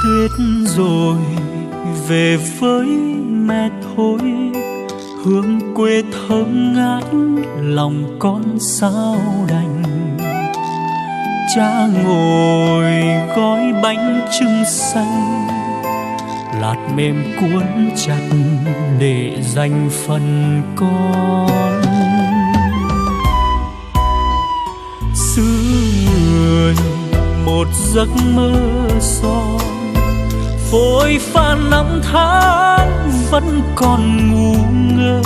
Tuyết rồi về với mẹ thôi, hương quê thơm ngát lòng con sao đành. Cha ngồi gói bánh trưng xanh, lạt mềm cuốn chặt để dành phần con. Xứ người một giấc mơ son, phôi pha năm tháng vẫn còn ngu ngơ.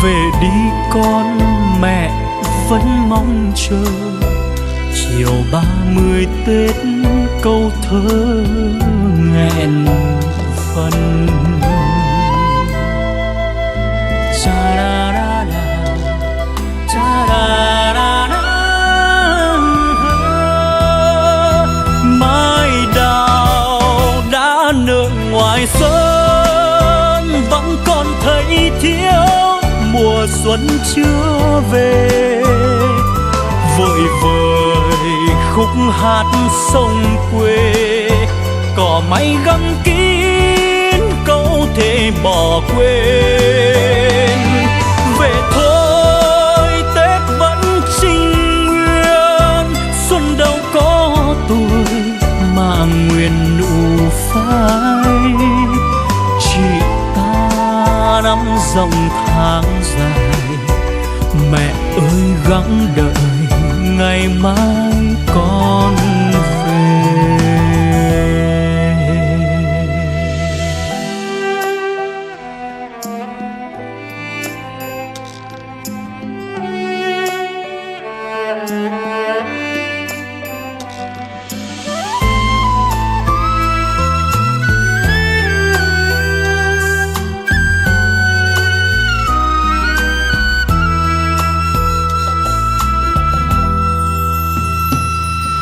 Về đi con, mẹ vẫn mong chờ chiều 30 Tết câu thơ nghẹn phần. Mai đào đã nở ngoài sân, vẫn còn thấy thiếu mùa xuân chưa về. Vội vời khúc hát sông quê, cỏ may găm kín câu thề bỏ quên. Về thôi Tết vẫn trinh nguyên, xuân đâu có tuổi mà nguyện nụ phai. Chị ta năm dòng tháng dài, mẹ ơi gắng đợi ngày mai con về.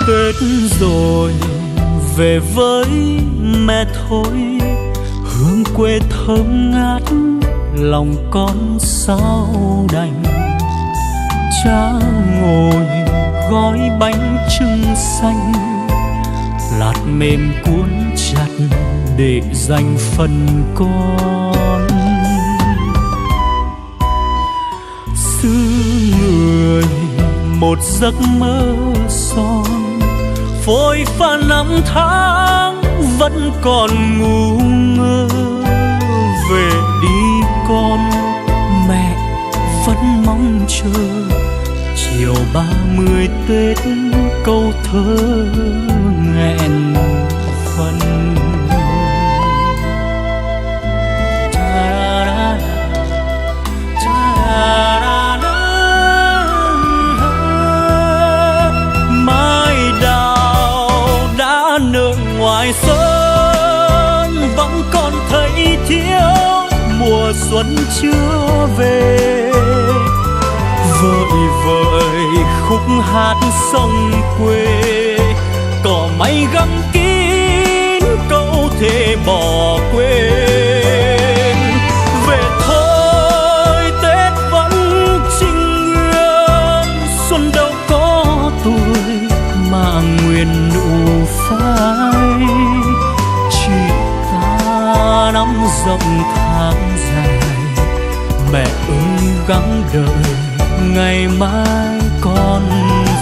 Tết rồi về với mẹ thôi, hương quê thơm ngát lòng con sao đành. Cha ngồi gói bánh trưng xanh, lạt mềm cuốn chặt để dành phần con. Xứ người một giấc mơ son, phôi pha năm tháng vẫn còn ngu ngơ. Về đi con, mẹ vẫn mong chờ chiều 30 Tết câu thơ nghẹn phần. Ngoài sân vẫn còn thấy thiếu mùa xuân chưa về. Vợi vợi khúc hát sông quê, cỏ may găm kín câu thề bỏ quên. Về thôi Tết vẫn trinh nguyên, xuân đâu có tuổi mà nguyện nụ phai. Chị ta năm dòng tháng dài, mẹ ơi gắng đợi ngày mai con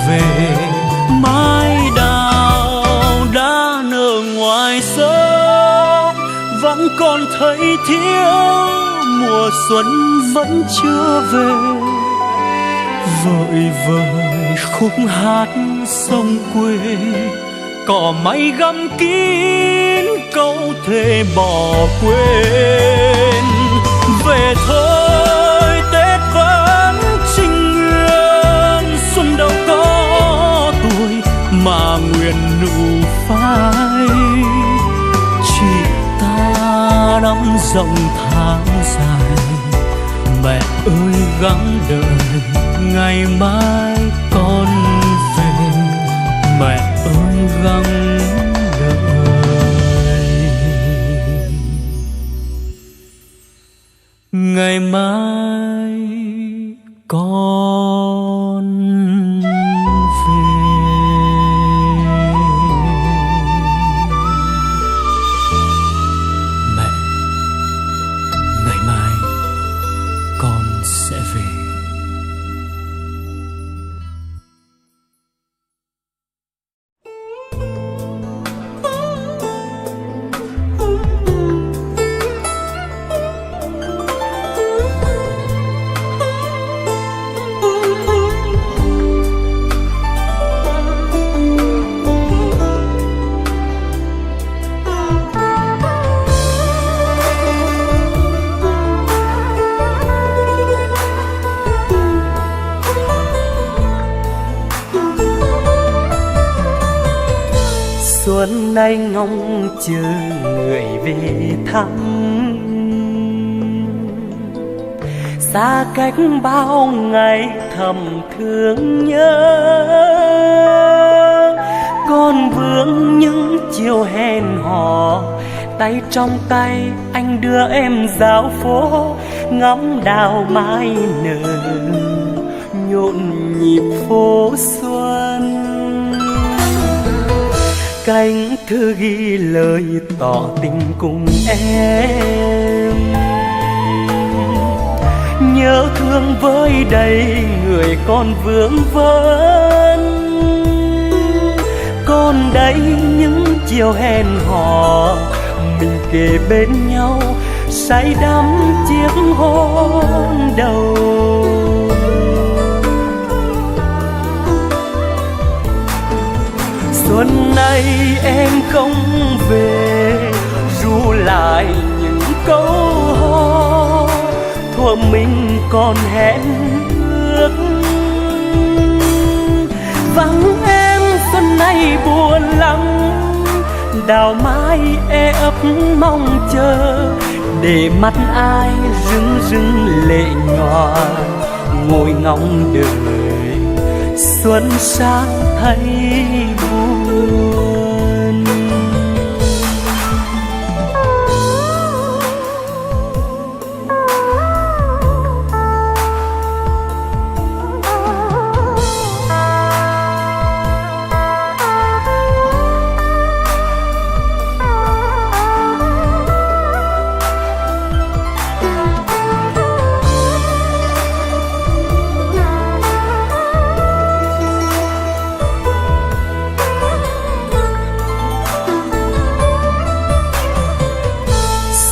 về. Mai đào đã nở ngoài sân, vẫn còn thấy thiếu mùa xuân vẫn chưa về. Vợi vợi khúc hát sông quê, cỏ may găm kín câu thề bỏ quên. Về thôi Tết vẫn trinh nguyên, xuân đâu có tuổi mà nguyện nụ phai. Chị ta năm rộng tháng dài. Mẹ ơi gắng đợi ngày mai con về. Mẹ ơi gắng đợi ngày mai con về. Mẹ, ngày mai con sẽ về. Xuân nay ngóng chờ người về thăm, xa cách bao ngày thầm thương nhớ. Còn vương những chiều hẹn hò, tay trong tay anh đưa em dạo phố, ngắm đào mai nở nhộn nhịp phố xuân. Cánh thư ghi lời tỏ tình cùng em, nhớ thương với đầy người còn vương vấn. Còn đây những chiều hẹn hò, mình kề bên nhau say đắm chiếc hôn đầu. Xuân nay em không về, ru lại những câu hò thuở mình còn hẹn ước. Vắng em xuân nay buồn lắm, đào mai e ấp mong chờ, để mắt ai rưng rưng lệ nhòa ngồi ngóng đời xuân sang thấy buồn.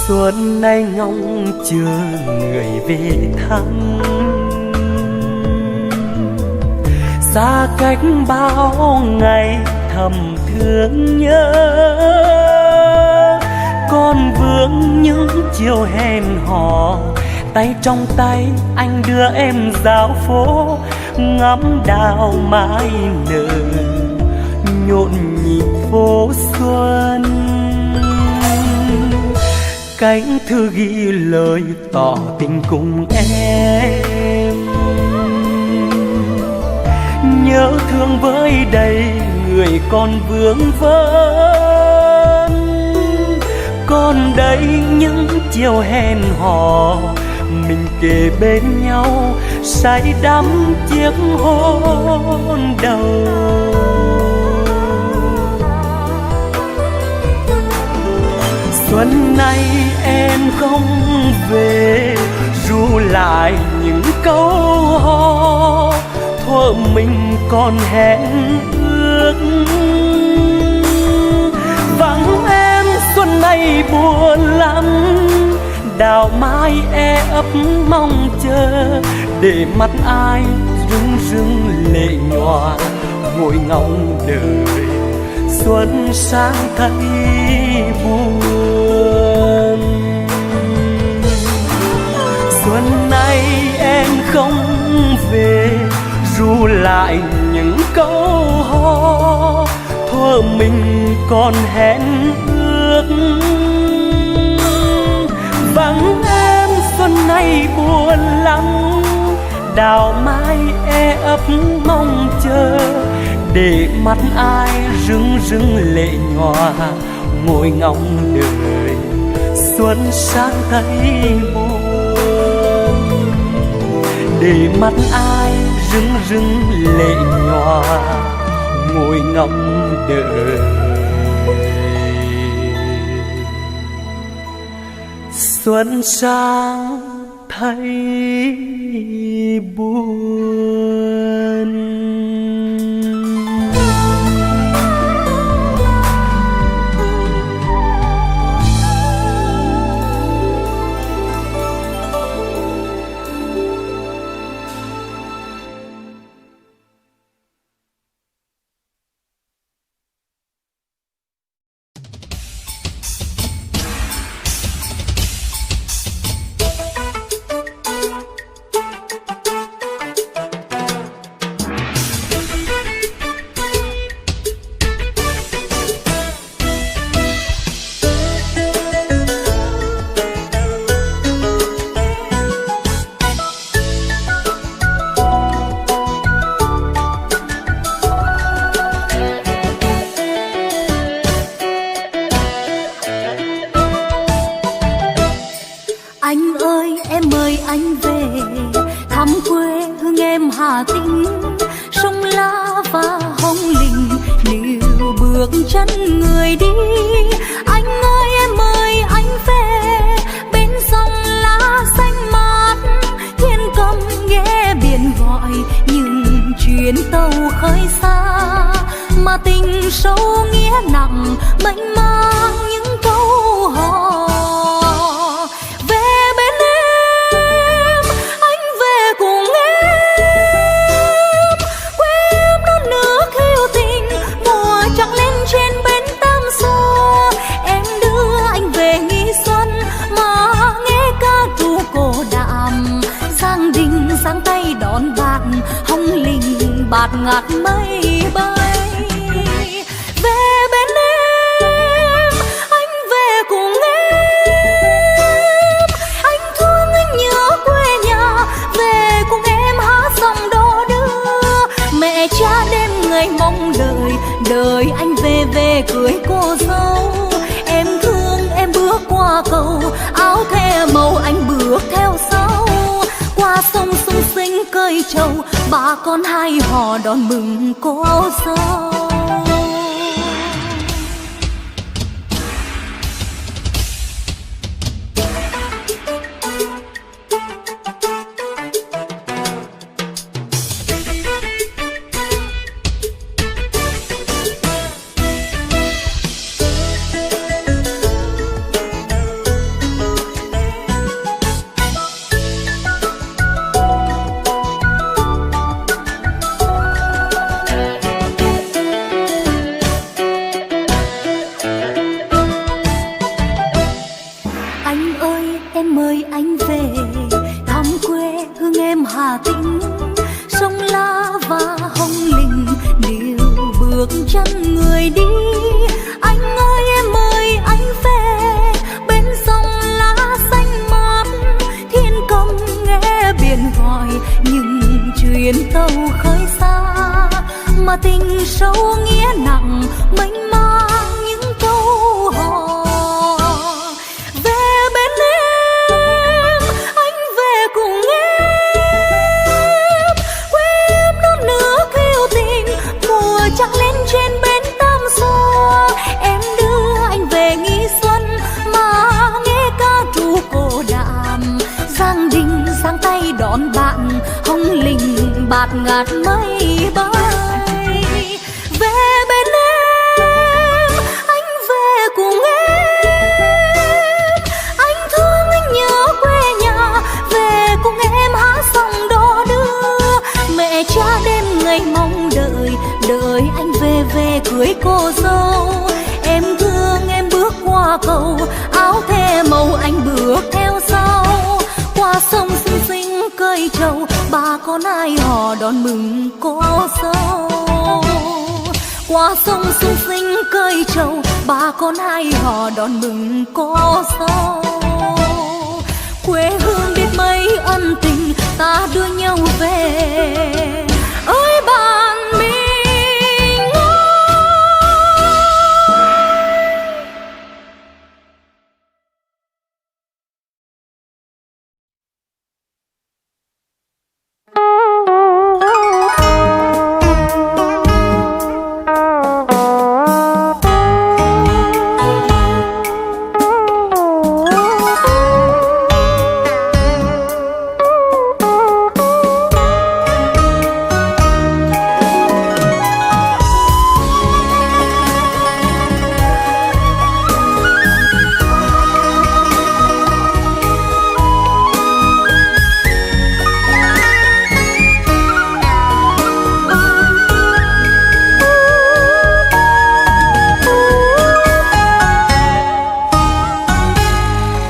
Xuân nay ngóng chờ người về thăm, xa cách bao ngày thầm thương nhớ. Còn vương những chiều hẹn hò, tay trong tay anh đưa em dạo phố, ngắm đào mai nở nhộn nhịp phố xuân. Cánh thư ghi lời tỏ tình cùng em, nhớ thương với đầy người còn vương vấn. Còn đây những chiều hẹn hò, mình kề bên nhau say đắm chiếc hôn đầu. Xuân nay em không về, ru lại những câu hò thuở mình còn hẹn ước. Vắng em xuân nay buồn lắm, đào mai e ấp mong chờ, để mắt ai rưng rưng lệ nhòa ngồi ngóng đời xuân sang thấy buồn. Xuân nay em không về, ru lại những câu hò thuở mình còn hẹn ước. buồn lắm, đào mai e ấp mong chờ, để mắt ai rưng rưng lệ nhòa, ngồi ngóng đời xuân sang thấy buồn. Để mắt ai rưng rưng lệ nhòa, ngồi ngóng đời xuân sang thấy buồn. bạt ngát mây bay về bên em, anh về cùng em, anh thương anh nhớ quê nhà, về cùng em hát dòng đò đưa. Mẹ cha đêm ngày mong đợi, đợi anh về về cưới cô dâu. Em thương em bước qua cầu, áo thề màu anh bước theo sau. Qua sông sung sinh cơi trầu, bà con hai hò đón mừng cô dâu. Bạt ngát mây bay về bên em, anh về cùng em, anh thương anh nhớ quê nhà, về cùng em hát dòng đò đưa. Mẹ cha đêm ngày mong đợi, đợi anh về về cưới cô dâu. Em thương em bước qua cầu, áo thề màu anh bước theo sau. Qua sông xinh xinh cơi trầu, bà con ai hò đón mừng cô dâu. Qua sông xinh xinh cơi trầu, bà con ai hò đón mừng cô dâu. Quê hương biết mấy ân tình,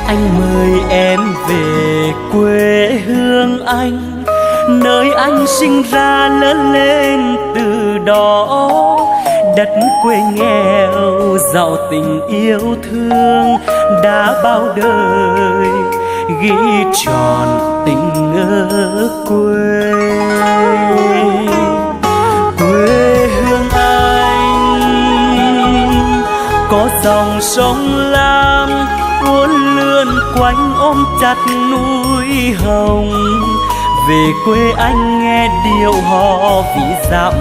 Anh mời em về quê hương anh, nơi anh sinh ra lớn lên từ đó. Đất quê nghèo giàu tình yêu thương, đã bao đời ghi tròn tình ở quê. Quê hương anh có dòng sông Lam uốn lượn quanh ôm chặt núi Hồng. Về quê anh nghe điệu hò ví dặm,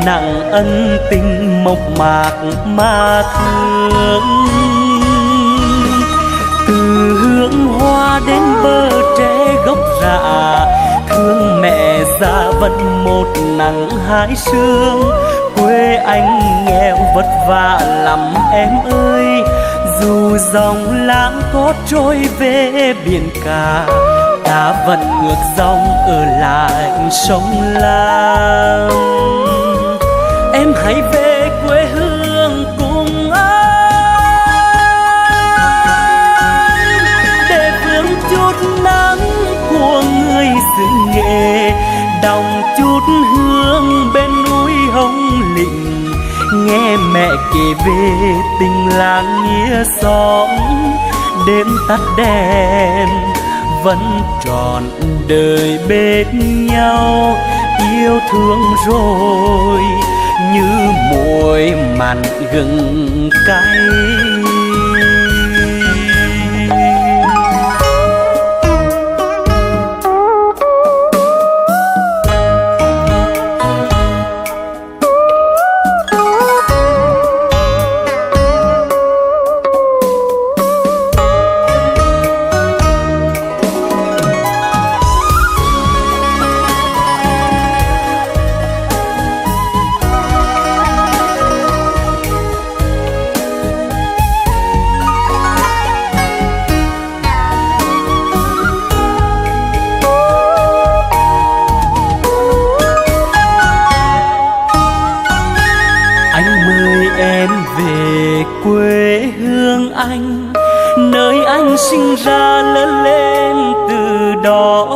nặng ân tình mộc mạc mà thương. Từ hương hoa đến bờ tre gốc rạ, thương mẹ già vẫn một nắng hai sương. Quê anh nghèo vất vả lắm em ơi, dù dòng lãng có trôi về biển cả, ta vẫn ngược dòng ở lại sông Lam. Em hãy về quê hương cùng anh, để vương chút nắng của người xứ Nghệ, đồng chút hương bên núi Hồng Lĩnh, nghe mẹ kể về tình làng nghĩa xóm. Đêm tắt đèn vẫn trọn đời bên nhau, yêu thương rồi như muối mặn gừng cay. Quê hương anh, nơi anh sinh ra lớn lên từ đó.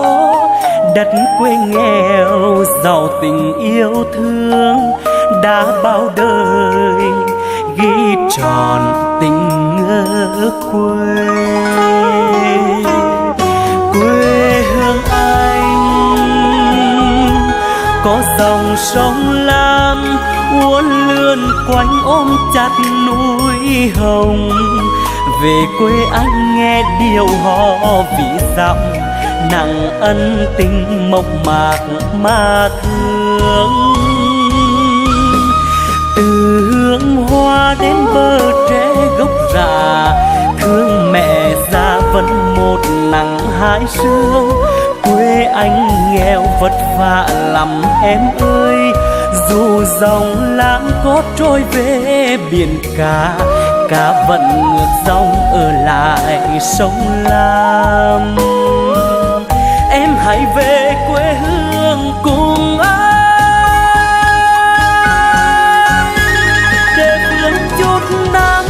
Đất quê nghèo giàu tình yêu thương, đã bao đời ghi tròn tình ở quê. Quê hương anh có dòng sông Lam uốn lượn quanh ôm chặt núi Hồng. Về quê anh nghe điệu hò ví dặm, nặng ân tình mộc mạc mà thương. Từ hương hoa đến bờ tre gốc rạ, thương mẹ già vẫn một nắng hai sương. Quê anh nghèo vất vả lắm em ơi, dù dòng lãng có trôi về biển cả, cá vẫn ngược dòng ở lại sông Lam. Em hãy về quê hương cùng anh, để hưởng chút nắng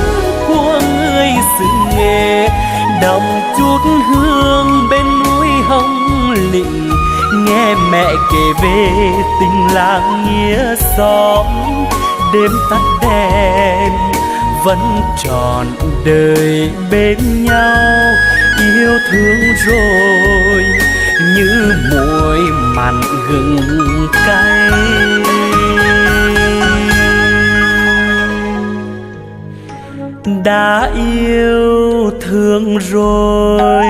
của người xứ Nghệ, đồng chút hương bên núi Hồng Lĩnh, nghe mẹ kể về tình làng nghĩa xóm. Đêm tắt đèn vẫn trọn đời bên nhau, yêu thương rồi như muối mặn gừng cay. Đã yêu thương rồi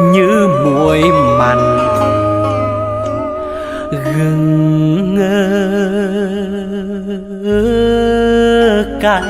như muối mặn gừng cay.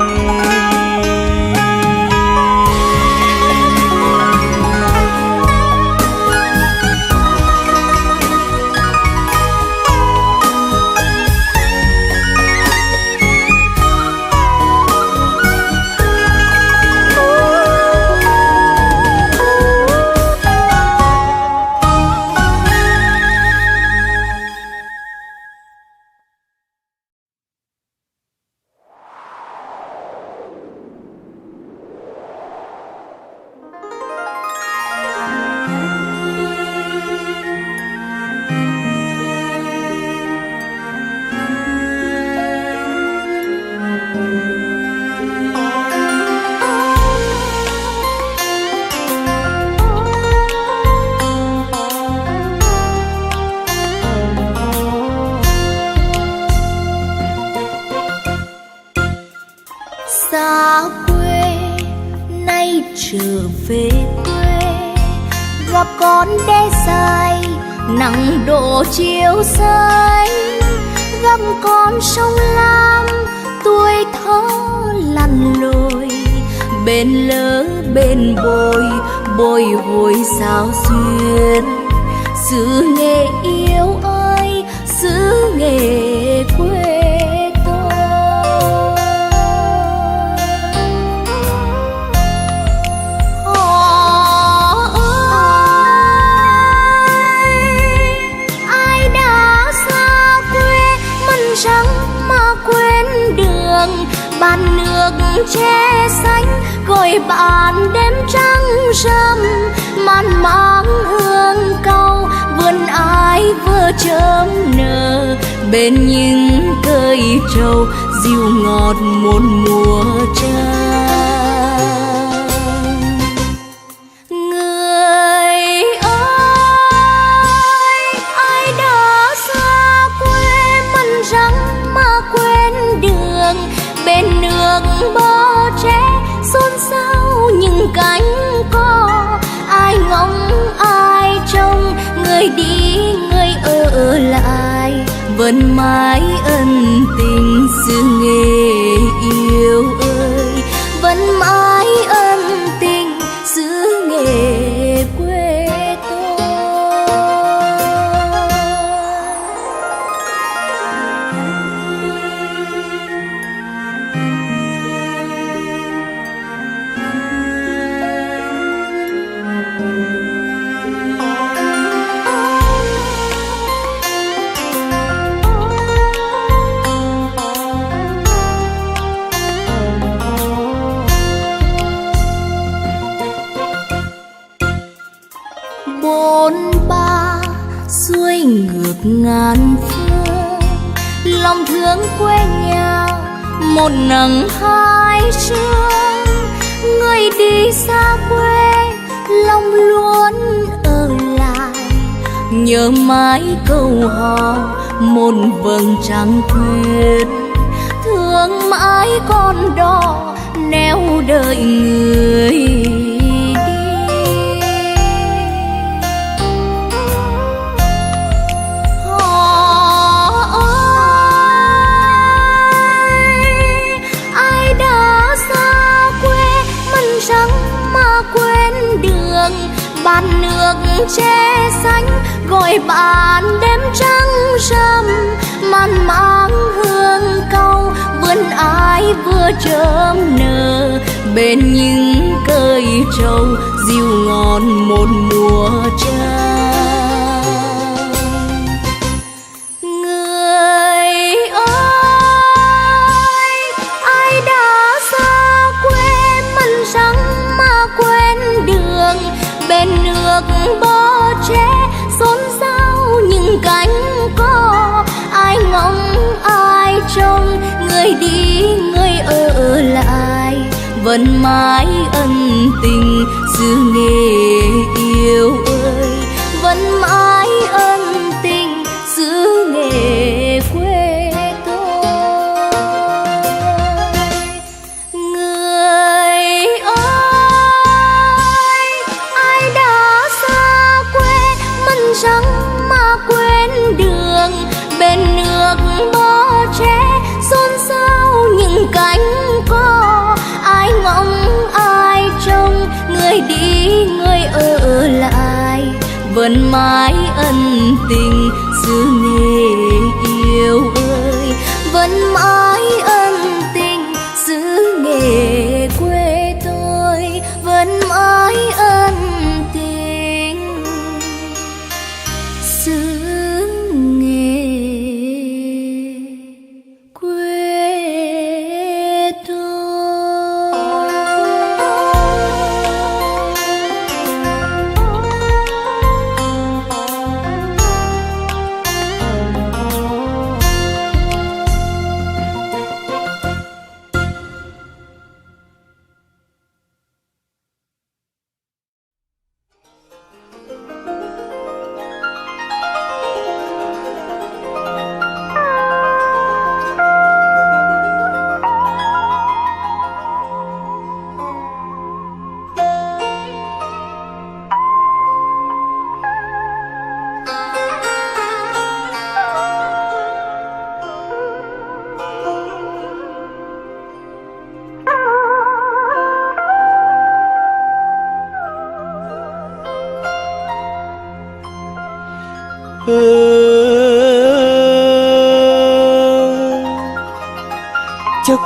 trở về quê, gặp con đê dài nắng đổ chiếu xanh, gặp con sông Lam tuổi thơ lặn lội, bên lỡ bên bồi bồi hồi sao xuyên. Xứ Nghệ yêu ơi, xứ Nghệ quê tôi. Họ ơi, ai đã xa quê mân trắng mà quên đường, bàn nước che xanh gọi bạn đêm trăng râm, man máng hương cau vườn ai vừa chớm nở, bên những cây trầu dịu ngọt một mùa trăng. Người ơi, ai đã xa quê mân răng mà quên đường, bên nước bờ tre xôn xao những cánh cò, ai ngóng ai trông, người đi người ở lại, vẫn mãi ân tình xứ Nghệ yêu ơi, vẫn mãi ân tình xứ Nghệ quê tôi. Bôn ba xuôi ngược ngàn phương, lòng thương quê nhà một nắng hai sương. Người đi xa quê lòng luôn ở lại, nhớ mãi câu hò một vầng trăng khuyết, thương mãi con đò neo đợi người. Bàn nước che xanh gọi bạn đêm trăng râm, man máng hương cau vườn ai vừa chớm nở, bên những cây trầu dịu ngon một mùa trăng. Người ơi, ai đã xa quê mân răng mà quên đường, bên nước bờ tre xôn xao những cánh cò, ai ngóng ai trông, người đi người ở lại, vẫn mãi ân tình xứ Nghệ yêu ơi, vẫn mãi ân tình xứ Nghệ quê tôi. Người ơi, ai đã xa quê mân răng mà quên đường, bên nước bờ tre xôn xao những cánh cò, ai ngóng ai trông, người đi người ở lại, vẫn mãi ân tình xứ Nghệ yêu ơi, vẫn mãi ân tình xứ Nghệ quê tôi, vẫn mãi ân tình xứ Nghệ quê tôi. Cho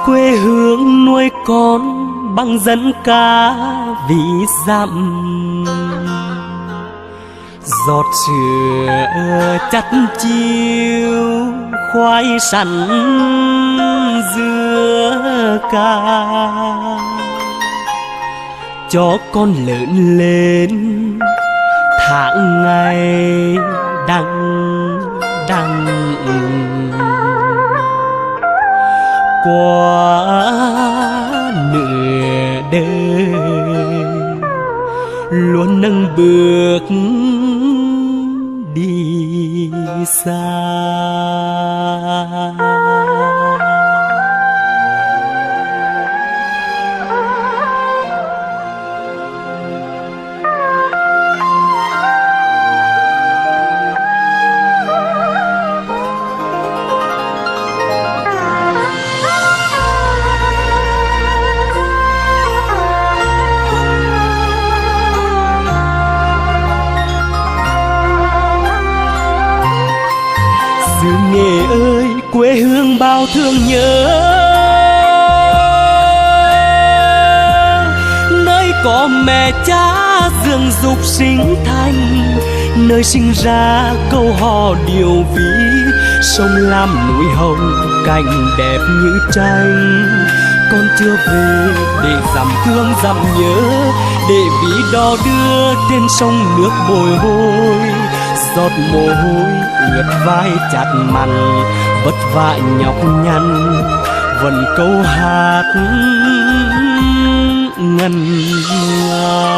quê hương nuôi con bằng dân ca vì dặm, giọt sữa chắt chiêu khoai sắn dưa ca, cho con lớn lên tháng ngày đằng đằng. Qua nửa đời luôn nâng bước đi xa. Xứ Nghệ ơi, quê hương bao thương nhớ, nơi có mẹ cha dưỡng dục sinh thành, nơi sinh ra câu hò điều ví, sông Lam núi Hồng cảnh đẹp như tranh. Con chưa về để dặm thương dặm nhớ, để ví đò đưa trên sông nước bồi hồi, giọt mồ hôi ướt vai chặt mặn, vất vả nhọc nhằn vẫn câu hát ngân nga.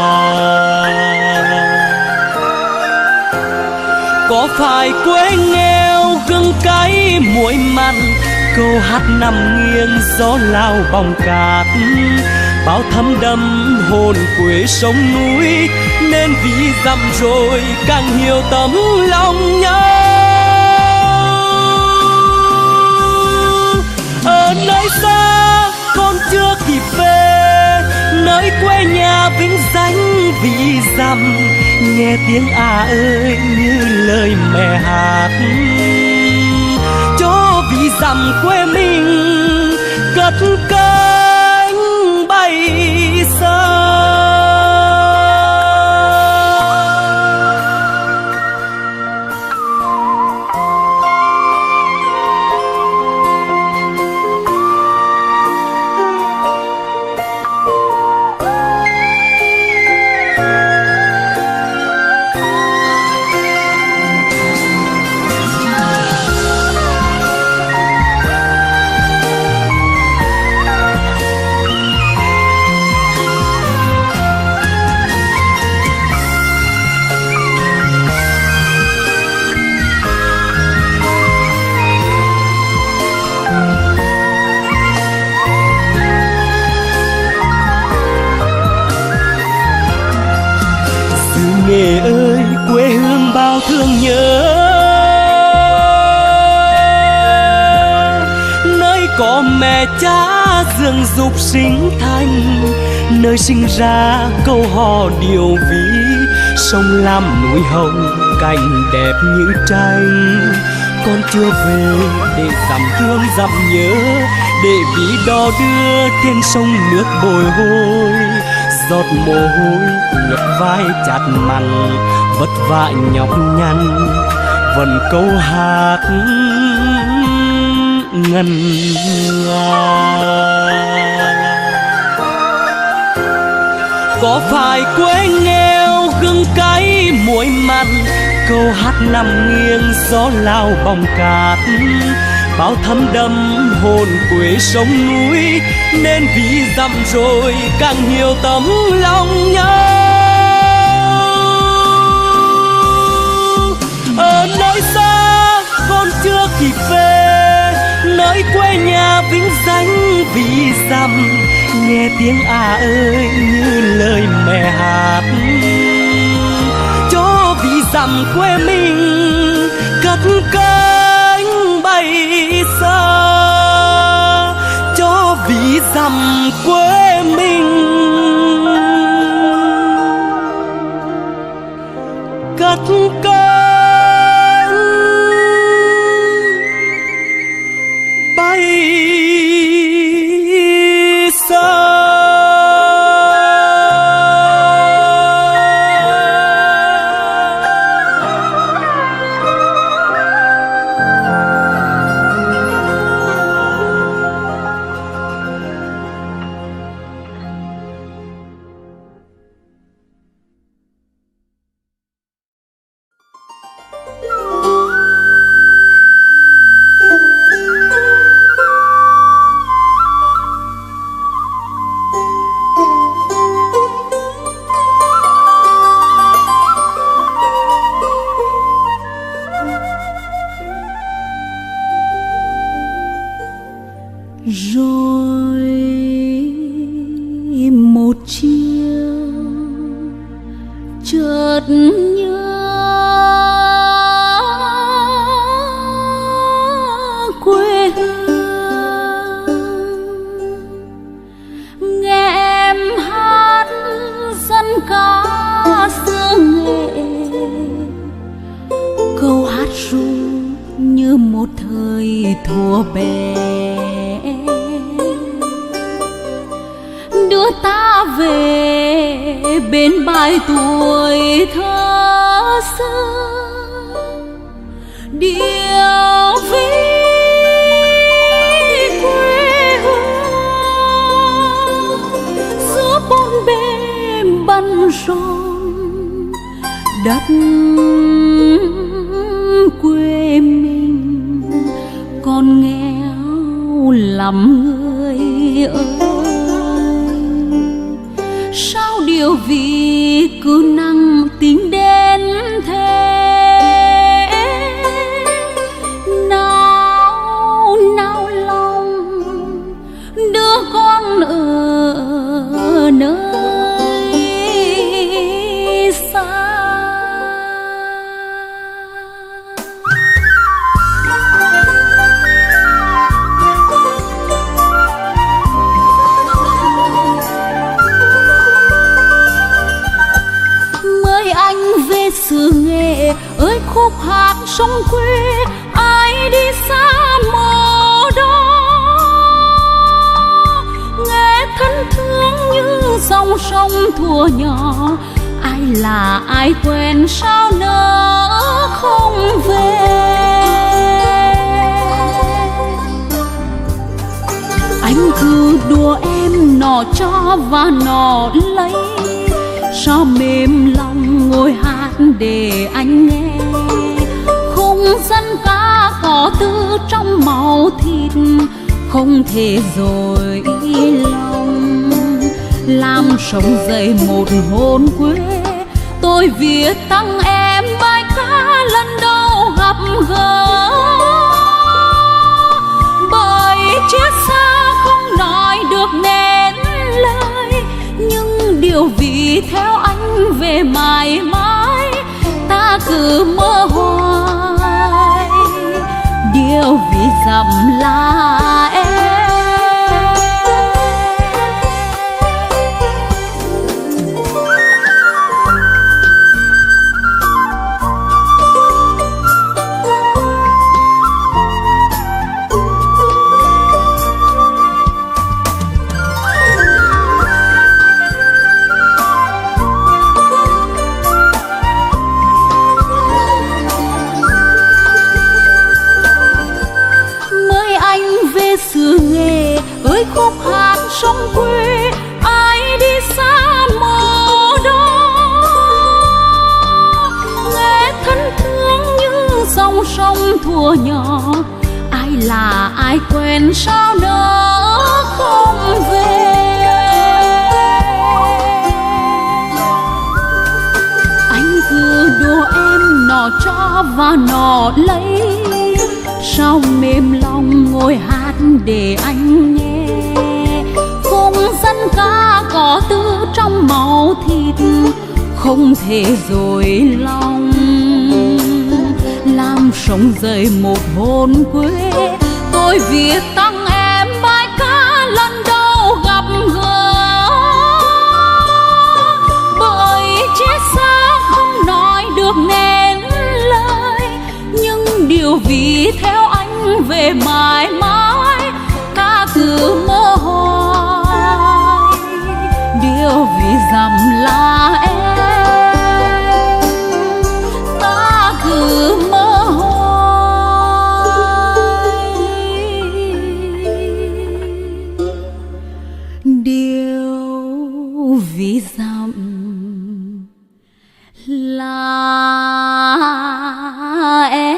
Có phải quê nghèo gừng cay muối mặn, câu hát nằm nghiêng gió lao bóng cát, bao thấm đẫm hồn quê sông núi, nên vì dặm rồi càng hiểu tấm lòng nhau. Ở nơi xa con chưa kịp về, nơi quê nhà vĩnh danh vì dặm, nghe tiếng ơi như lời mẹ hát, cho vì dặm quê mình cất cánh bay xa. Nghệ ơi, quê hương bao thương nhớ, nơi có mẹ cha dưỡng dục sinh thành, nơi sinh ra câu hò điều ví, sông Lam núi Hồng cảnh đẹp như tranh. Con chưa về để dặm thương dặm nhớ, để ví đò đưa trên sông nước bồi hồi, giọt mồ hôi ướt vai chặt mặn, vất vả nhọc nhằn vẫn câu hát ngân nga. Có phải quê nghèo gừng cay muối mặn, câu hát nằm nghiêng gió lao bóng cát, bao thấm đẫm hồn quê sông núi, nên vì dặm rồi càng hiểu tấm lòng nhau. Ở nơi xa con chưa kịp về, nơi quê nhà vĩnh danh vì dặm, nghe tiếng ơi như lời mẹ hát, cho vì dặm quê mình cất cánh bay xa, cho vì dặm quê mình cất cánh chợt nhớ quê hương, nghe em hát dân ca xưa nghệ, câu hát ru như một thời thuở bé, đưa ta về bên bãi tuổi thơ xưa. Điệu ví quê hương giữa bốn bề băn rộn, đất quê mình còn nghèo lắm người ơi. Sao điều vì cứ năng tính đến thế, nào nào lòng đứa con ở nơi xa. Mời anh về xứ Nghệ ơi khúc hát sông quê, ai đi xa mồ đó nghe thân thương như dòng sông thuở nhỏ. Ai là ai quen sao nỡ không về. Anh cứ đùa em nọ cho và nọ lấy, sao mềm lòng ngồi hát để anh nghe. Không dân ca có từ trong máu thịt, không thể dối lòng làm sống dậy một hồn quê. Tôi viết tặng em bài ca lần đầu gặp gỡ, bởi chia xa không nói được nên lời, nhưng điều vì theo anh về mãi mãi ta cứ mơ hoài. Điều vì dặm là em. Xứ Nghệ ơi khúc hát sông quê, ai đi xa mồ đó nghe thân thương như dòng sông thuở nhỏ. Ai là ai quen sao nỡ không về. Anh cứ đùa em nọ cho và nọ lấy, sao mềm lòng ngồi hát để anh nghe. Khung dân ca có từ trong máu thịt, không thể dối lòng làm sống dậy một hồn quê. Tôi viết tặng em bài ca lần đầu gặp gỡ, bởi chia xa không nói được nên lời, nhưng điều vì theo anh về mãi mãi ta cứ mơ hoài. Điều vì dặm là em, ta cứ mơ hoài. Điều vì dặm là em.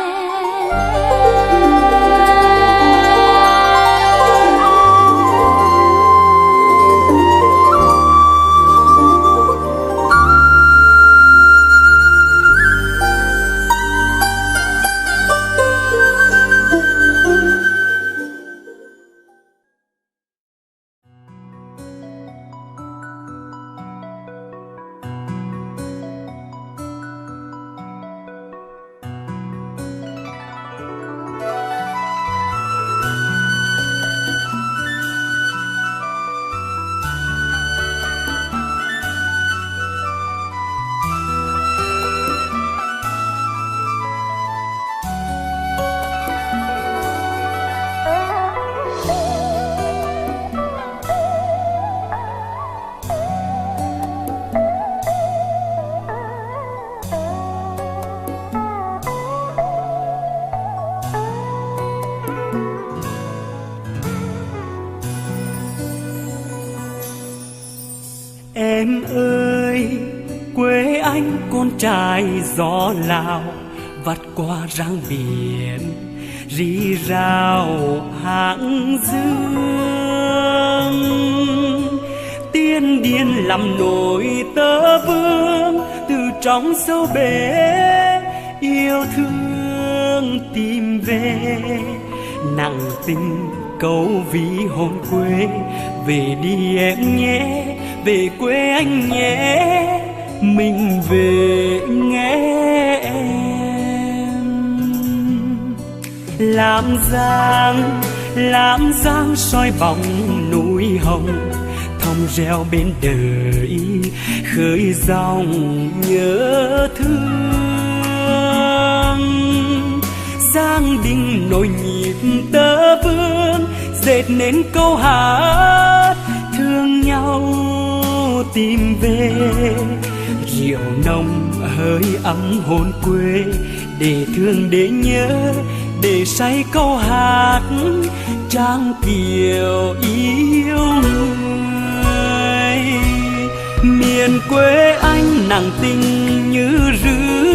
Em ơi, quê anh con trai gió Lào, vắt qua răng biển rì rào hàng dương. Tiên điên làm nổi tơ vương từ trong sâu bể yêu thương tìm về. Nặng tình câu ví hồn quê, về đi em nhé, về quê anh nhé, mình về nghe em. Làm giang soi bóng núi hồng, thong reo bên đời khơi dòng nhớ thương. Giang đình nổi nhịp tơ vương, dệt nên câu hát thương nhau tìm về. Rượu nồng hơi ấm hồn quê, để thương để nhớ, để say câu hát trang kiều yêu người. Miền quê anh nặng tình như rứa,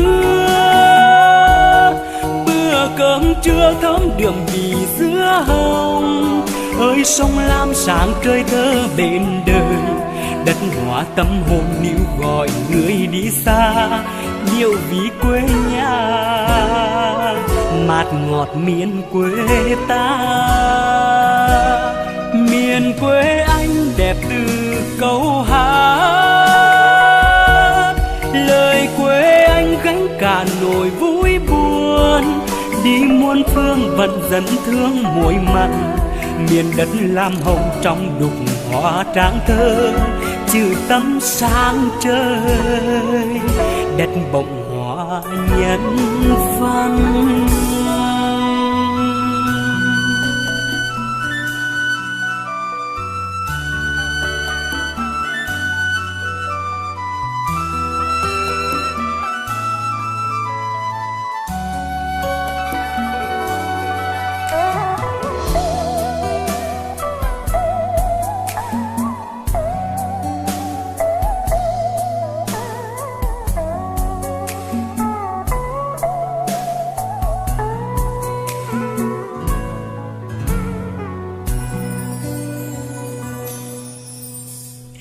bữa cơm trưa thơm đượm vì dứa hồng. Ơi sông lam sáng trời thơ bên đời, đất hóa tâm hồn níu gọi người đi xa, điệu ví quê nhà mát ngọt miền quê ta. Miền quê anh đẹp từ câu hát, lời quê anh gánh cả nỗi vui buồn. Đi muôn phương vẫn dẫn thương muối mặn, miền đất lam hồng trong đục hoa tráng thơ, trừ tâm sáng trời, đất bồng hoa nhân văn.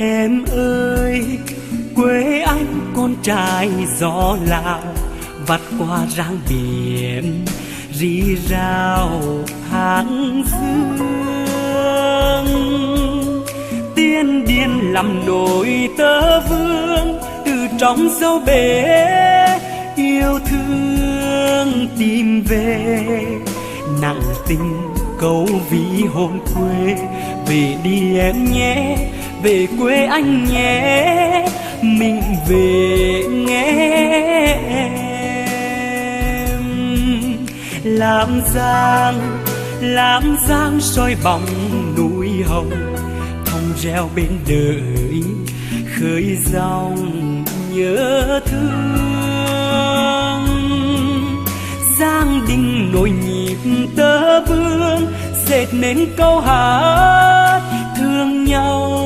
Em ơi, quê anh con trai gió Lào, vắt qua rang biển rì rào hàng dương. Tiên điên làm nổi tơ vương từ trong sâu bể yêu thương tìm về. Nặng tình câu ví hồn quê, về đi em nhé, về quê anh nhé, mình về nghe em. Làm giang soi bóng núi hồng, thong reo bên đời khơi dòng nhớ thương. Giang đình nổi nhịp tơ vương, dệt nên câu hát thương nhau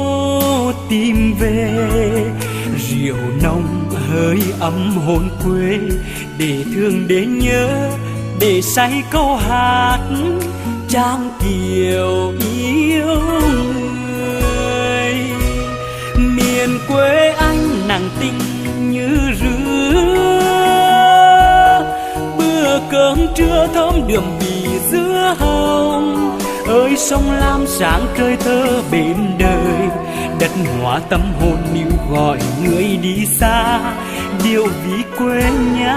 tìm về. Rượu nồng hơi ấm hồn quê, để thương để nhớ, để say câu hát trang kiều yêu người. Miền quê anh nặng tình như rứa, bữa cơm trưa thơm đượm vì dứa hồng. Ơi sông lam sáng trời thơ bên đời, đất hóa tâm hồn níu gọi người đi xa, điệu ví quê nhà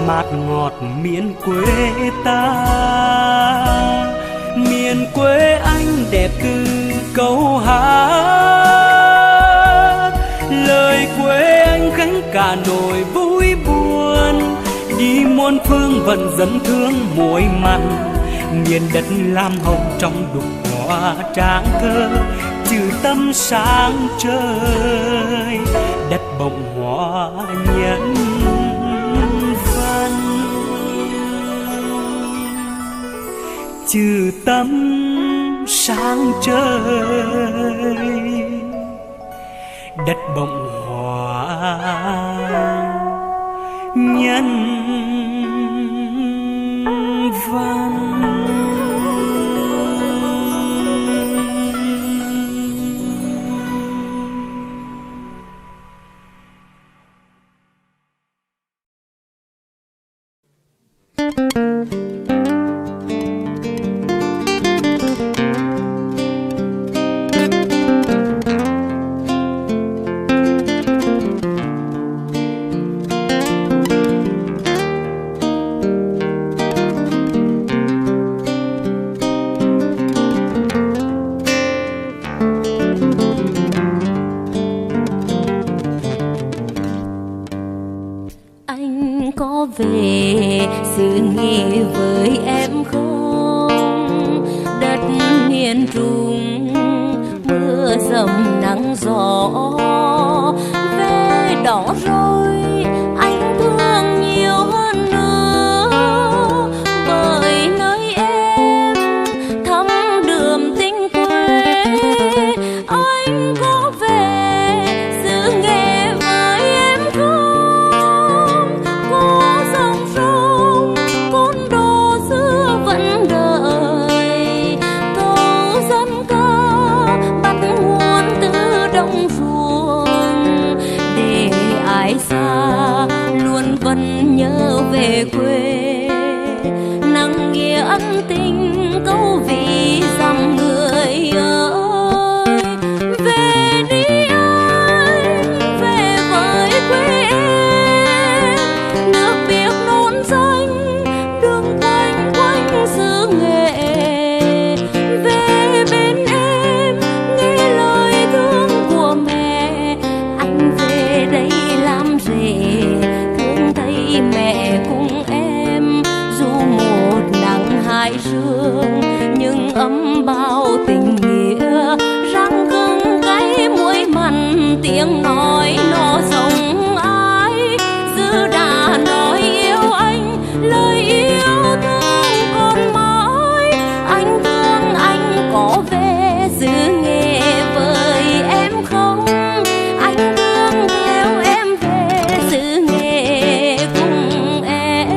mát ngọt miền quê ta. Miền quê anh đẹp từ câu hát, lời quê anh gánh cả nỗi vui buồn. Đi muôn phương vẫn dẫn thương muối mặn, miền đất lam hồng trong đục hoa tráng thơ, trừ tâm sáng trời, đất bồng hoa nhân văn. Trừ tâm sáng trời, đất bỗng hóa nhân văn. Về sự nghề với em không? Đất miền Trung mưa dầm nắng gió về đó rồi anh thương nhiều hơn nữa, bởi nơi em thăm đường tình quê. Anh có về sự nghề với em không? Có dòng sông côn đô xưa vẫn đợi, câu dân ca bắt nguồn từ đồng ruộng, để ai xa luôn vẫn nhớ về quê. Nắng nghĩa ân tình câu vì dằm người ơi, về đi anh, về với quê em. Nước biếc nón xanh đường quanh quanh xứ nghệ, về bên em nghe lời thương của mẹ. Anh về đây làm rể thương thấy mẹ cùng em, dù một nắng hai sương nhưng ấm bao tình nghĩa. Răng cưng cái muối mặn tiếng nói nó giống ai, dư đã nói yêu anh lời yêu thương còn mãi. Anh thương anh có về xứ nghệ với em không? Anh thương theo em về xứ nghệ cùng em.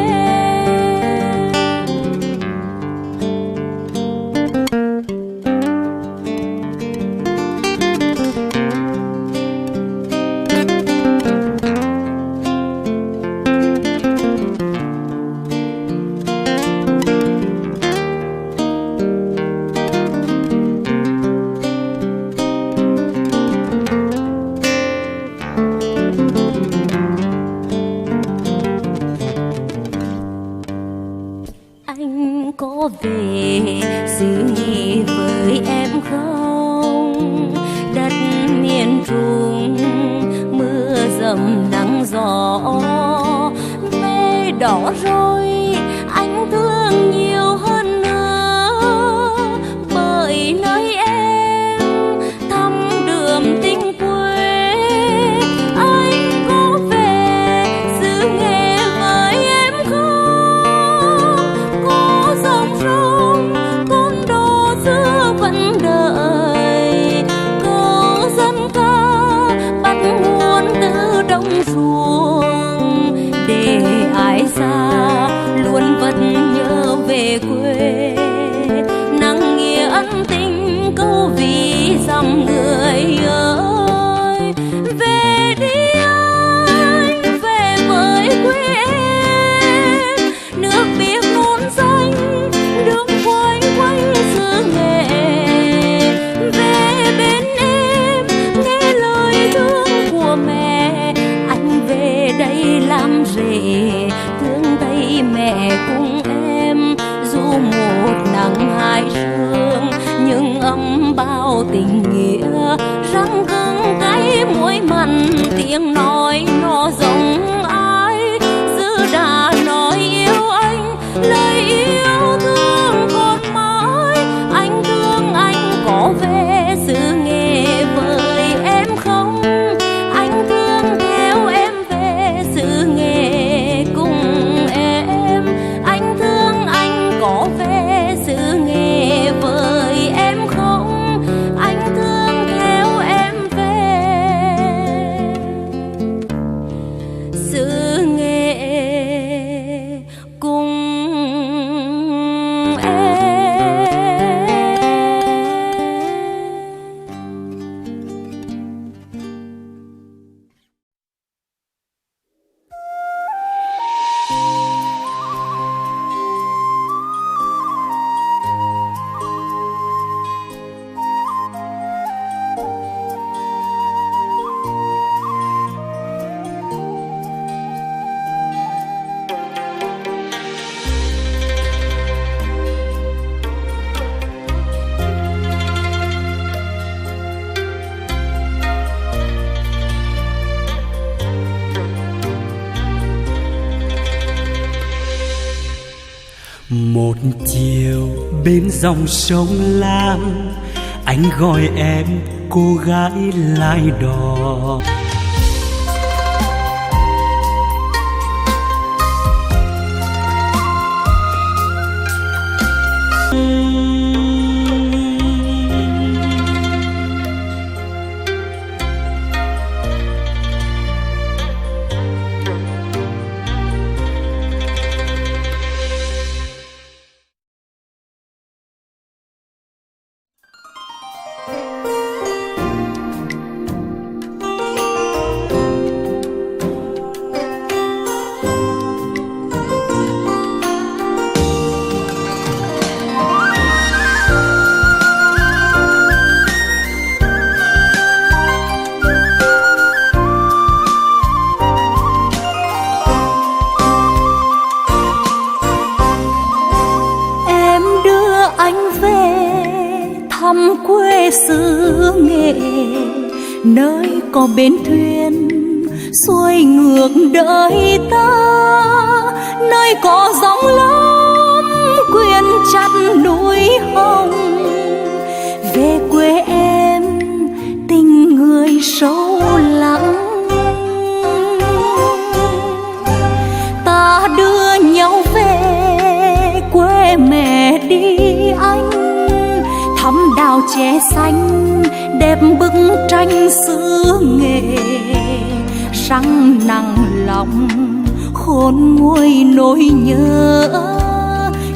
Anh có về sự nghề với em không? Đất miền Trung mưa dầm nắng gió về đó rồi anh thương nhiều hơn nữa, bởi nơi em thăm đường tình quê. Anh có về xứ nghệ với em không? Có dòng sông côn đô xưa vẫn đợi, câu dân ca bắt nguồn từ đồng ruộng, để ai xa luôn vẫn nhớ về quê. Nắng nghĩa ân tình câu vì dằm người ơi, về đi anh, về với quê em. Nước biếc nón xanh đường quanh quanh xứ nghệ, về bên em nghe lời thương của mẹ. Anh về đây làm rể thương thấy mẹ cùng em, dù một nắng hai sương nhưng ấm bao tình nghĩa. Răng cưng cái muối mặn tiếng nói nó giống ai, dư đã nói yêu anh lời yêu thương còn mãi. Anh thương anh có về xứ nghệ với em không? Anh thương theo em về xứ nghệ cùng em. Anh thương anh có về xứ nghệ với em không? Anh thương theo em về Một chiều bên dòng sông Lam, anh gọi em cô gái lai đò. Thăm quê xứ Nghệ, nơi có bến thuyền xuôi ngược đời ta, nơi có gióng lắm quyện chặt núi hồng. Về quê em tình người sâu lắng, ta đưa nhau về quê mẹ đi anh. Thắm đào che xanh đẹp bức tranh xứ Nghệ, răng nặng lòng khôn nguôi nỗi nhớ,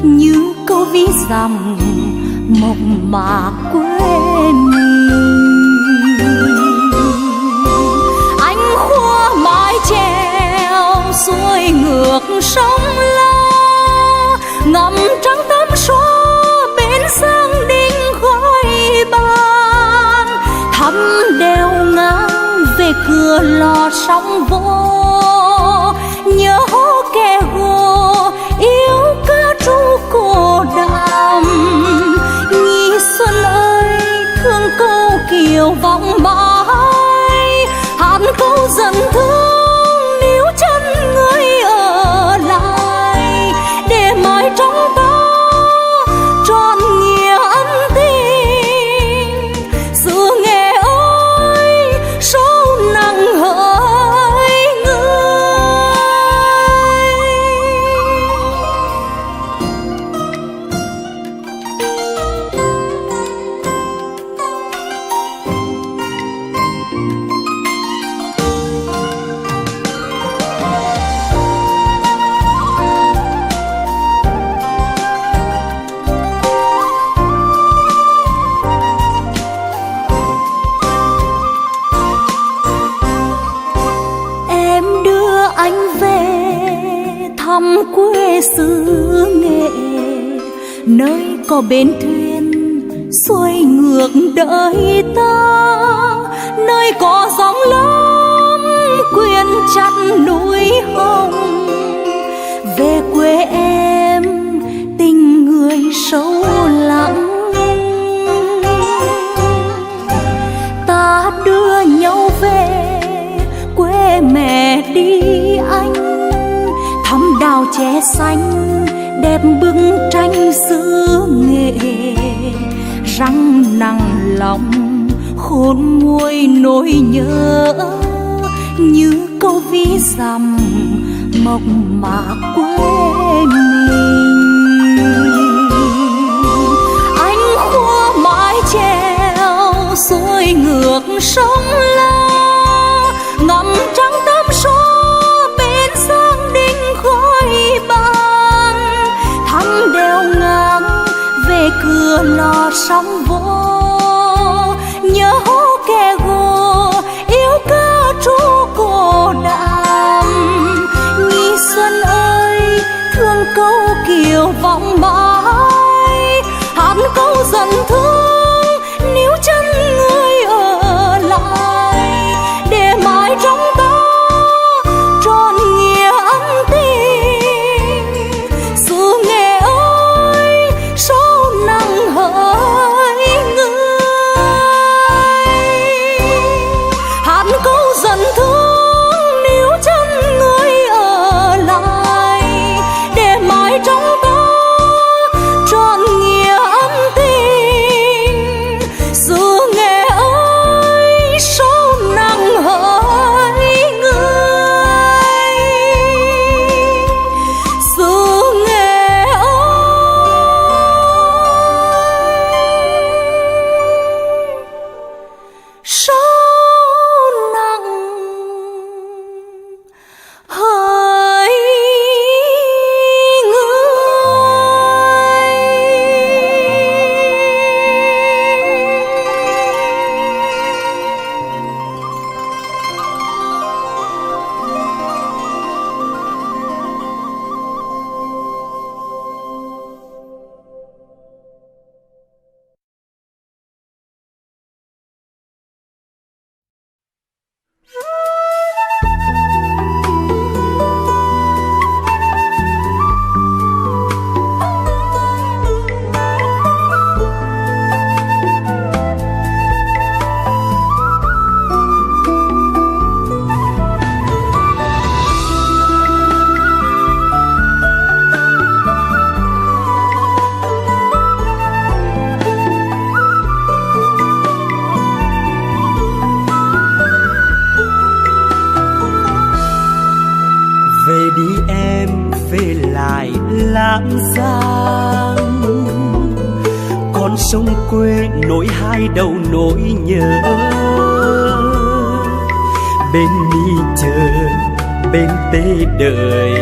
như câu ví dặm mộc mạc quê mình. Anh khua mái chèo xuôi ngược sông La, ngắm trăng tắm xóa bên sông Đinh khói ban. Thăm đèo ngang về cửa lò sóng vô, nhớ kẻ hồ yêu ca ru cô đàm. Nhi xuân ơi thương câu kiều vọng mãi, hát câu dần thương níu chân người ở lại, để mãi trong ta trọn nghĩa ân tình. Xứ Nghệ ơi sâu nặng hỡi người. Em đưa anh về thăm quê xứ Nghệ, nơi có bến thuyền xuôi ngược đời ta, nơi có gióng lắm quyện chặt núi hồng. Về quê em tình người sâu lắng, ta đưa nhau về quê mẹ đi anh. Thắm đào che xanh đẹp bức tranh xứ Nghệ, răng nặng lòng khôn nguôi nỗi nhớ, như câu ví dặm mộc mạc quê mình. Anh khua mái chèo xuôi ngược sông La, ngắm trăng tắm xóa bên sông Đinh khói ban. Thăm đèo ngang về cửa lò sóng vô, nhớ kẻ hồ yêu ca ru cô đàm. Nhi xuân ơi thương câu kiều vọng mãi, hát câu dần thương níu chân người ở lại, để mãi trong ta trọn nghĩa ân tình. Xứ Nghệ ơi sâu nặng hỡi Lam Giang. Con sông quê nối hai đầu nỗi nhớ, bên mi chờ bên tê đời,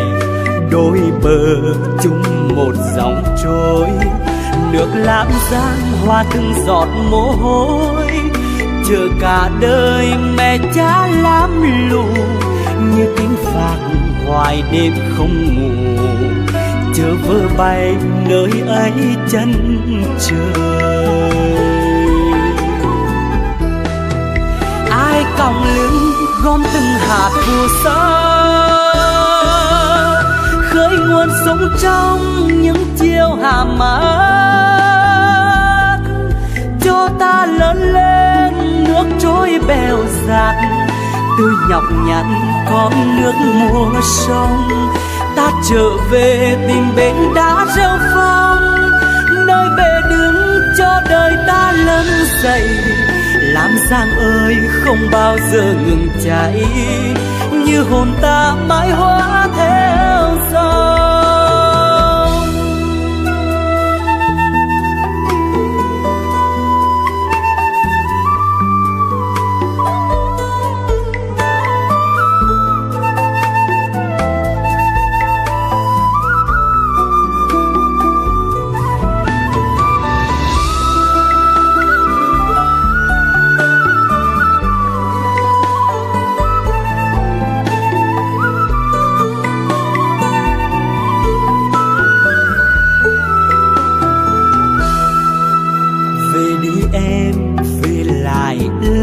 đôi bờ chung một dòng trôi. Nước Lam Giang hoa từng giọt mồ hôi, chờ cả đời mẹ cha lam lũ, như cánh phạc hoài đêm không ngủ, chờ vơ bay nơi ấy chân trời. Ai còng lưng gom từng hạt phù sa, khơi nguồn sống trong những chiều hà mát, cho ta lớn lên nước trôi bèo dạt. Từ nhọc nhằn con nước mùa sông, ta trở về tìm bến đá rêu phong, nơi bề đứng cho đời ta lớn dậy. Lam Giang ơi không bao giờ ngừng cháy, như hồn ta mãi hóa theo dòng.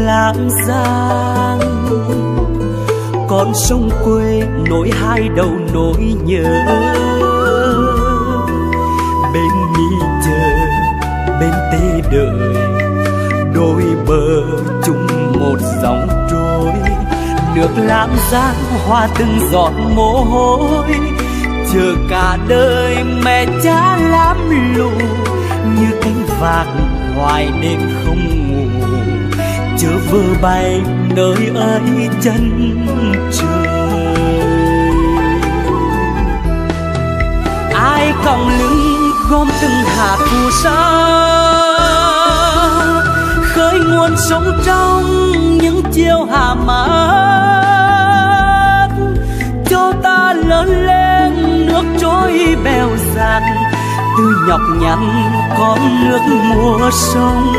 Lam Giang, con sông quê nối hai đầu nỗi nhớ, bên mi chờ bên tê đời, đôi bờ chung một dòng trôi. Nước Lam Giang hoa từng giọt mồ hôi, chờ cả đời mẹ cha lam lũ, như cánh vạc hoài đêm không ngủ, chờ vơ bay nơi ấy chân trời. Ai còng lưng gom từng hạt phù sa, khơi nguồn sống trong những chiều hà mát, cho ta lớn lên nước trôi bèo dạt. Từ nhọc nhằn con nước mùa sông,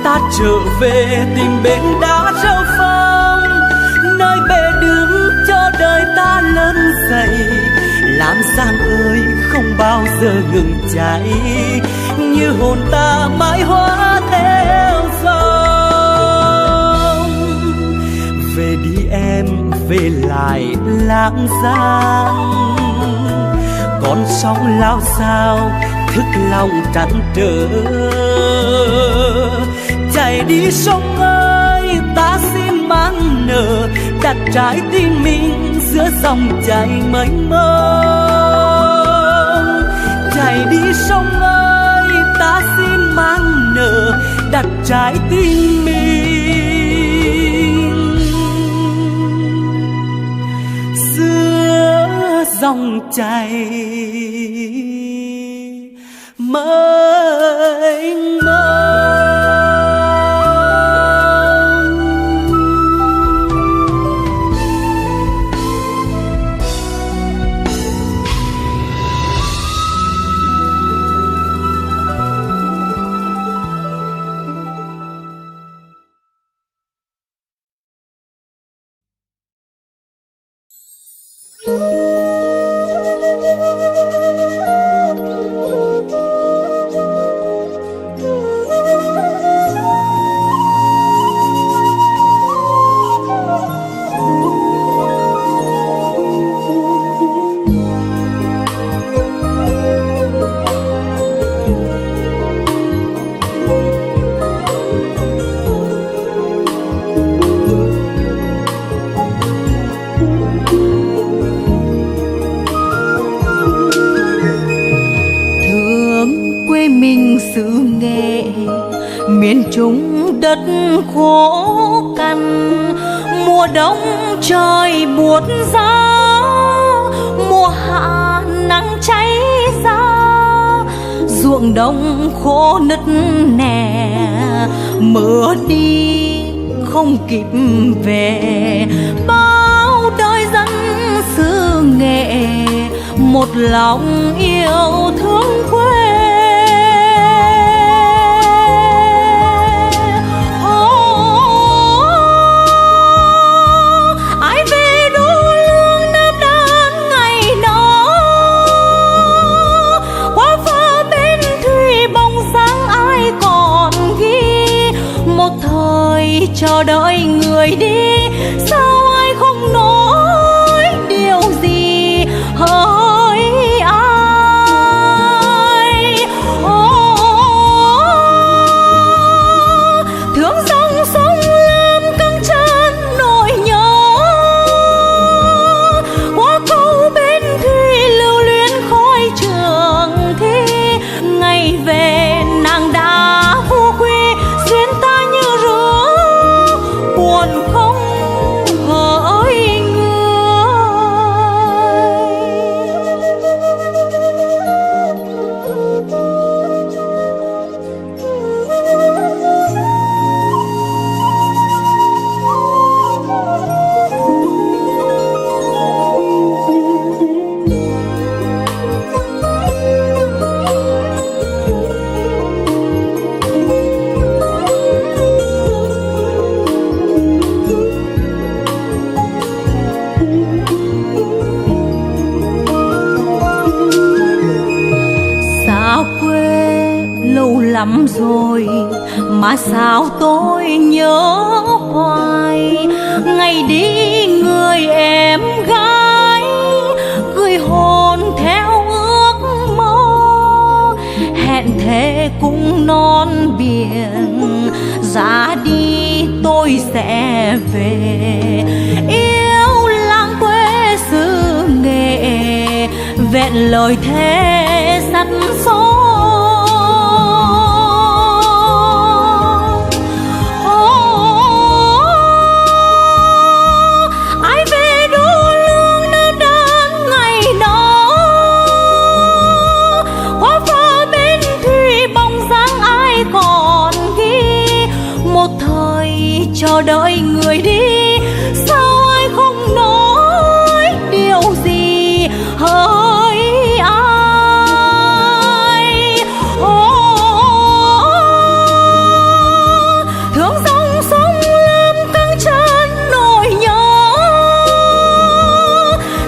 ta trở về tìm bến đá rêu phong, nơi bề đứng cho đời ta lớn dậy. Lam Giang ơi không bao giờ ngừng cháy, như hồn ta mãi hóa theo dòng. Về đi em về lại Lam Giang, con sóng lao sao thức lòng trăn trở. Chạy đi sông ơi ta xin mang nở, đặt trái tim mình giữa dòng chảy mênh mông. Chạy đi sông ơi ta xin mang nở, đặt trái tim mình giữa dòng chảy mênh mông. miền trung đất khô cằn, mùa đông trời buốt giá, mùa hạ nắng cháy ra. ruộng đồng khô nứt nẻ, mưa đi không kịp về. Bao đời dân xứ Nghệ một lòng yêu thương quê. Ai về đô lương Nam Đan ngày đó, qua phá bên thủy bóng dáng ai còn ghi. Một thời chờ đợi người đi, sao ai không nói điều gì hỡi ai. Thương dòng sông Lam căng chân nỗi nhớ, qua câu bên thủy lưu luyến khói trường thi. Ngày về nàng đã vô quy, duyên ta như rứa buồn không hỡi người. Xa quê lâu lắm rồi mà sao tôi nhớ hoài. Ngày đi người em gái gửi hồn theo ước mơ, hẹn thề cùng non biển. Ra đi tôi sẽ về, yêu làng quê xứ Nghệ, vẹn lời thề sắt son. Ai về đô lương Nam Đan ngày đó, qua phá bên thủy bóng dáng ai còn ghi. Một thời chờ đợi người đi, sao ai không nói điều gì hỡi ai. Thương dòng sông Lam căng chân nỗi nhớ,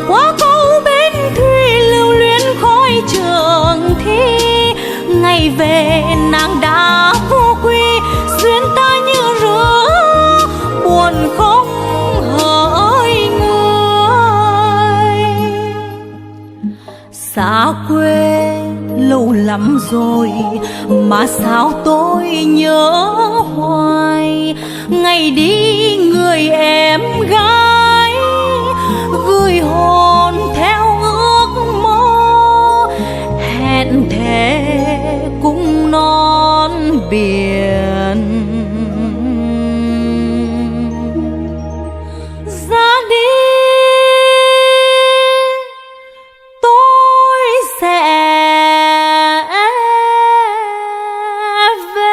qua câu bên thủy lưu luyến khói trường thi. Ngày về nàng đã vô quy, duyên ta như rứa buồn không hỡi người. Xa quê lâu lắm rồi mà sao tôi nhớ hoài. Ngày đi người em gái gửi hồn theo ước mơ, hẹn thề cùng non biển. Ra đi tôi sẽ về.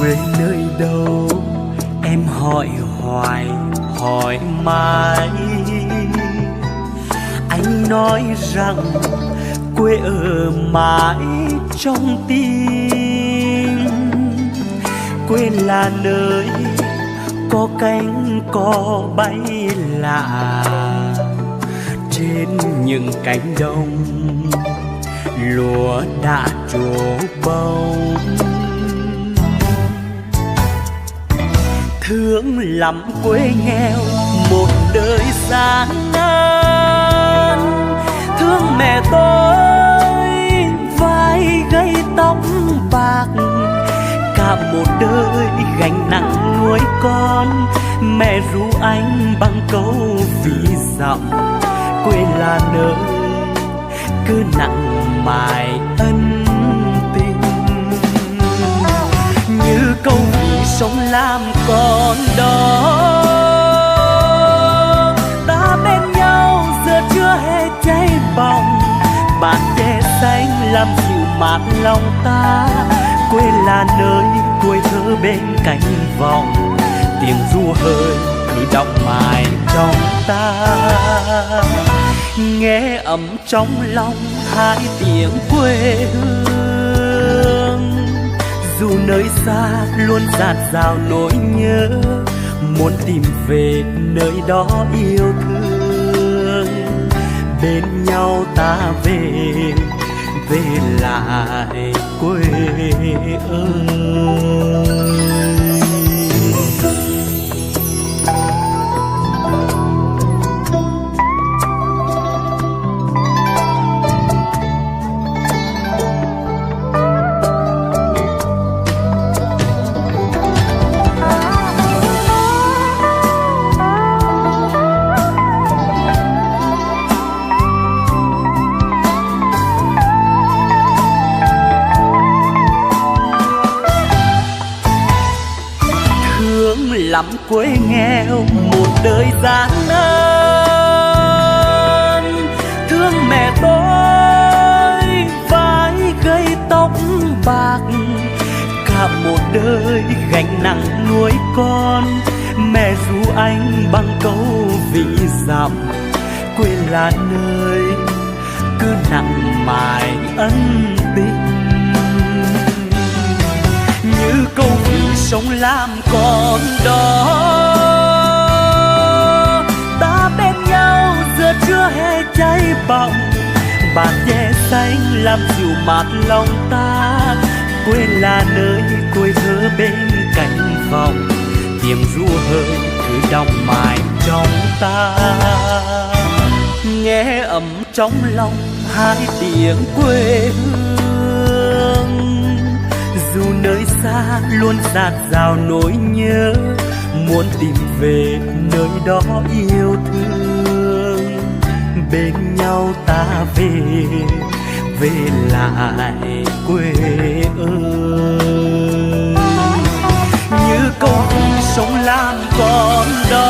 Quê nơi đâu em hỏi hoài hỏi mãi. Anh nói rằng quê ở mãi trong tim. Quê là nơi có cánh cò bay lạ trên những cánh đồng lúa đã trổ bông. Thương lắm quê nghèo một đời gian nan, thương mẹ tôi vai gây tóc bạc, cả một đời gánh nặng nuôi con. Mẹ ru anh bằng câu ví dặm, quê là nơi cứ nặng mài ân tình. Như câu ví sống làm con đó, ta bên nhau giờ chưa hề cháy bỏng. Bạt tre xanh làm dịu mát lòng ta, quê là nơi tuổi thơ bên cánh vọng. Tiếng ru hơi cứ đọng mãi trong ta, nghe ấm trong lòng hai tiếng quê hương. Dù nơi xa luôn dạt dào nỗi nhớ, muốn tìm về nơi đó yêu thương. Bên nhau ta về, về lại quê ơi. Lắm quê nghèo một đời gian nan, thương mẹ tôi vai gây tóc bạc, cả một đời gánh nặng nuôi con. Mẹ ru anh bằng câu ví dặm, quê là nơi cứ nặng mài ân tình. Như câu ví sống làm con đó, ta bên nhau giờ chưa hề cháy bỏng. Bạt tre xanh làm dịu mát lòng ta, quê là nơi tuổi thơ bên cánh vọng. Tiếng ru hơi cứ đọng mãi trong ta, nghe ấm trong lòng hai tiếng quê hương. Dù nơi xa luôn dạt dào nỗi nhớ, muốn tìm về nơi đó yêu thương. Bên nhau ta về, về lại quê ơi. Như câu sống làm con đó,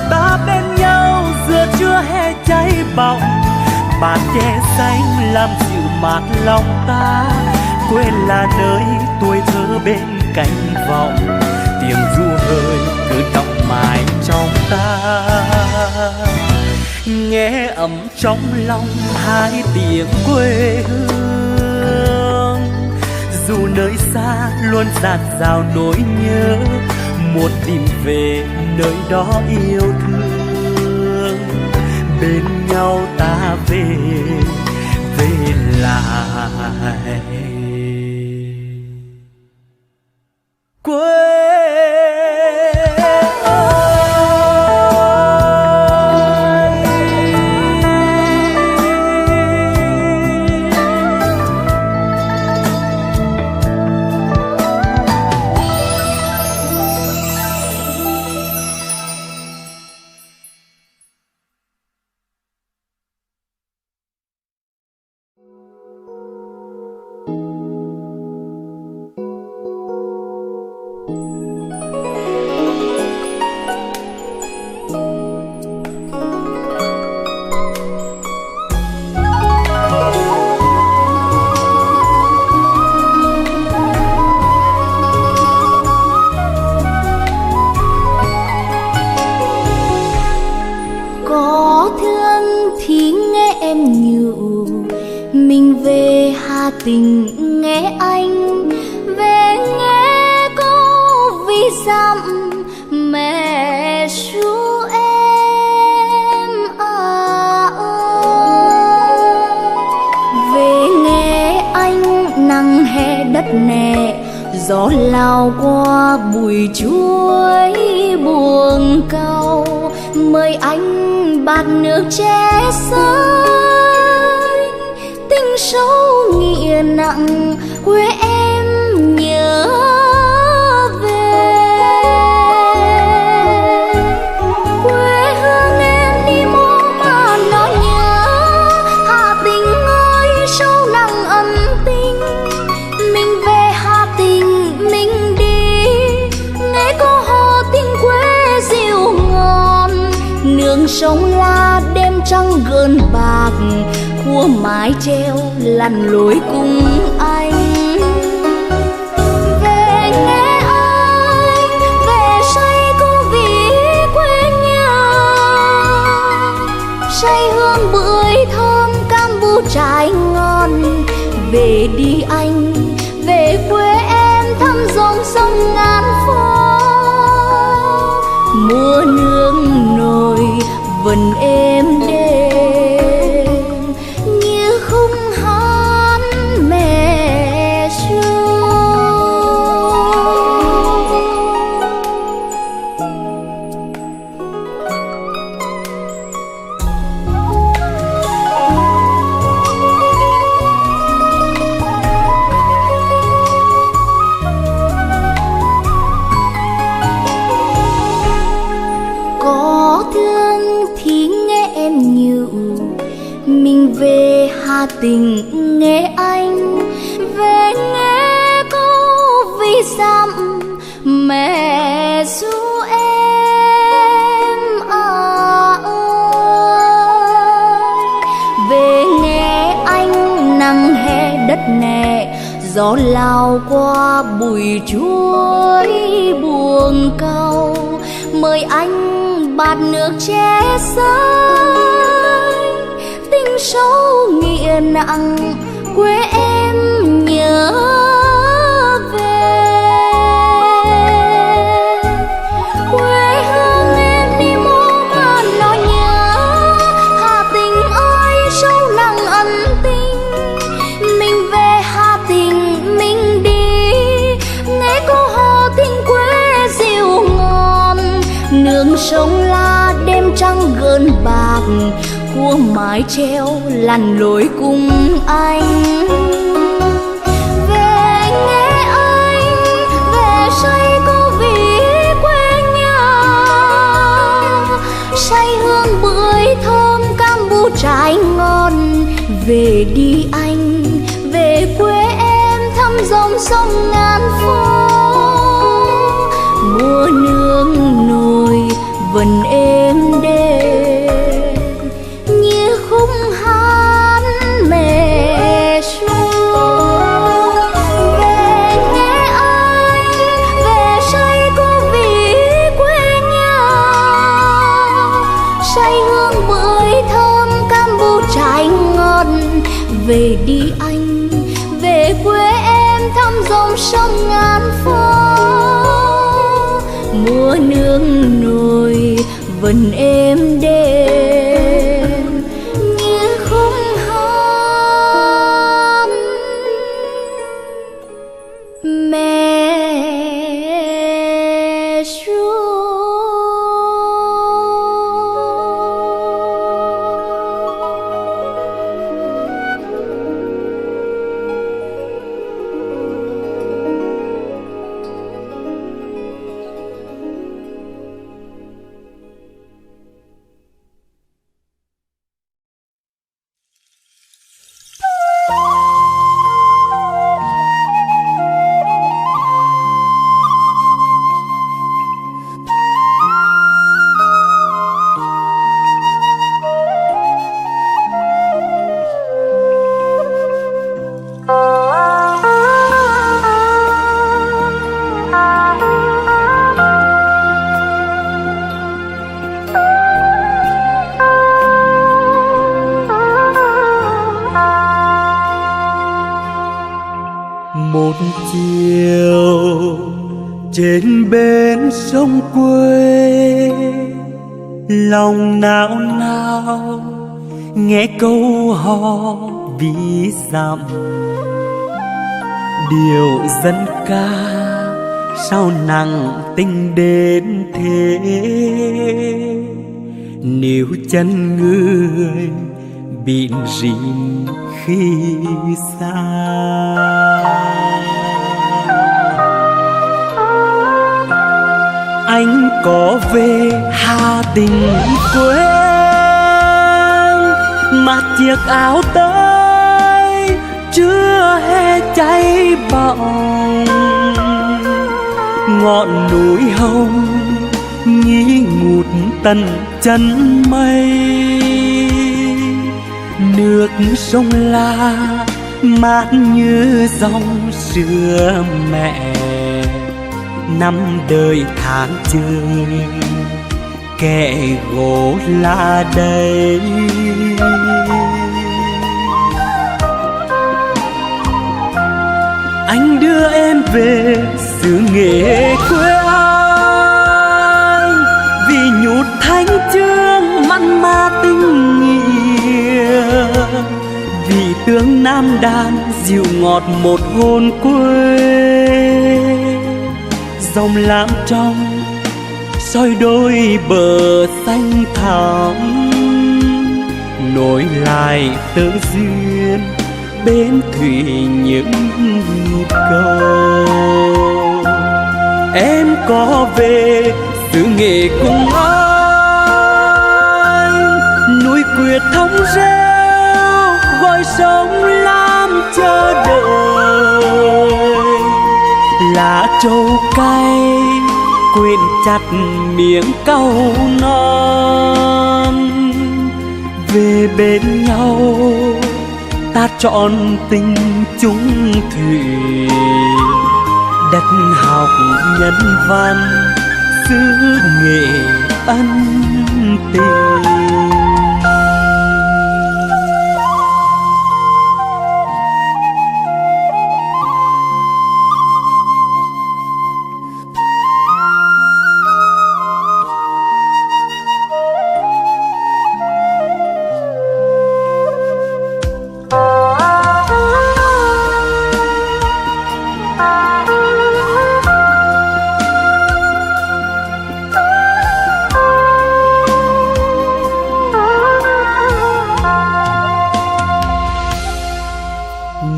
ta bên nhau giờ chưa hề cháy bỏng. Bạt tre xanh làm dịu mát lòng ta, quê là nơi tuổi thơ bên cánh vọng. Tiếng ru hơi cứ đọng mãi trong ta, nghe ấm trong lòng hai tiếng quê hương. Dù nơi xa luôn dạt dào nỗi nhớ, muốn tìm về nơi đó yêu thương. Bên nhau ta về, về lại quê. Tình nghe anh về nghe câu dặm mẹ ru em ơi. Về nghe anh nắng hè đất nè, gió lao qua bụi chuối buồng cau, mời anh bạt nước che xanh. Tình sâu nghĩa nặng quê em nhớ về. Quê hương em đi mô mà nó nhớ, Hà Tĩnh ơi sâu nặng ấm tình. Mình về Hà Tĩnh mình đi, nghe cô hò tình quê dịu ngon. Nương sông La đêm trăng gợn bạc, khua mái treo lặn lối cùng anh. Về nghe anh, về say cô vì quê nhà, say hương bưởi thơm cam bu trái ngon. Về đi anh, về quê em thăm dòng sông ngàn phố. Mùa nương nổi vần êm đêm như khung hát mẹ ru. Có thương thì nghe em nhiều, mình về Hà Tĩnh nghe anh. Về nghe câu vì dặm mẹ ru em ơi. Về nghe anh nắng hè đất nè, gió lao qua bụi chuối buồng cau, mời anh bạt nước che xanh. Tình sâu nghĩa nặng quê em nhớ về. Quê hương em đi mô mà nó nhớ, Hà Tĩnh ơi sâu nặng ân tình. Mình về Hà Tĩnh mình đi, nghe cô hò tình quê dịu ngon. Nương sông La đêm trăng gợn bạc, khua mái treo lặn lối cùng anh. Về nghe anh, về say cô vì quê nhà, say hương bưởi thơm cam bu trái ngon. Về đi anh, về quê em thăm dòng sông ngàn phố. Mùa nương nổi vần êm đêm như khung hát mẹ ru. Về nghe anh, về say cô vì quê nhà, say hương bưởi thơm cam bu trái ngon. Về đi anh, về quê em thăm dòng sông ngàn phố. Mùa nương nổi vần êm đêm như khung hát mẹ ru. một chiều Trên bên sông quê, lòng nao nao nghe câu hò ví dặm. Điệu dân ca sao nặng tình đến thế, níu chân người bịn rịn khi xa. Anh có về Hà Tĩnh quê, mặc chiếc áo tới chưa hề cháy bỏng. Ngọn núi hồng nghi ngút tận chân mây, nước sông La mát như dòng sữa mẹ. Năm đời tháng chơi kẻ gỗ là đây. Anh đưa em về xứ Nghệ quê anh, vì nhút thánh chương mặn mà tình nghĩa, vì tướng Nam Đàn dịu ngọt một hồn quê. Dòng lam trong soi đôi bờ xanh thẳm, nối lại tơ duyên bên thủy những nhịp cầu. Em có về xứ Nghệ cùng anh, núi Quyết thống reo gọi sông Lam chờ đợi. Lá trầu cay quên chặt miếng cau non, về bên nhau ta trọn tình chung thủy. Đất học nhân văn xứ Nghệ ân tình.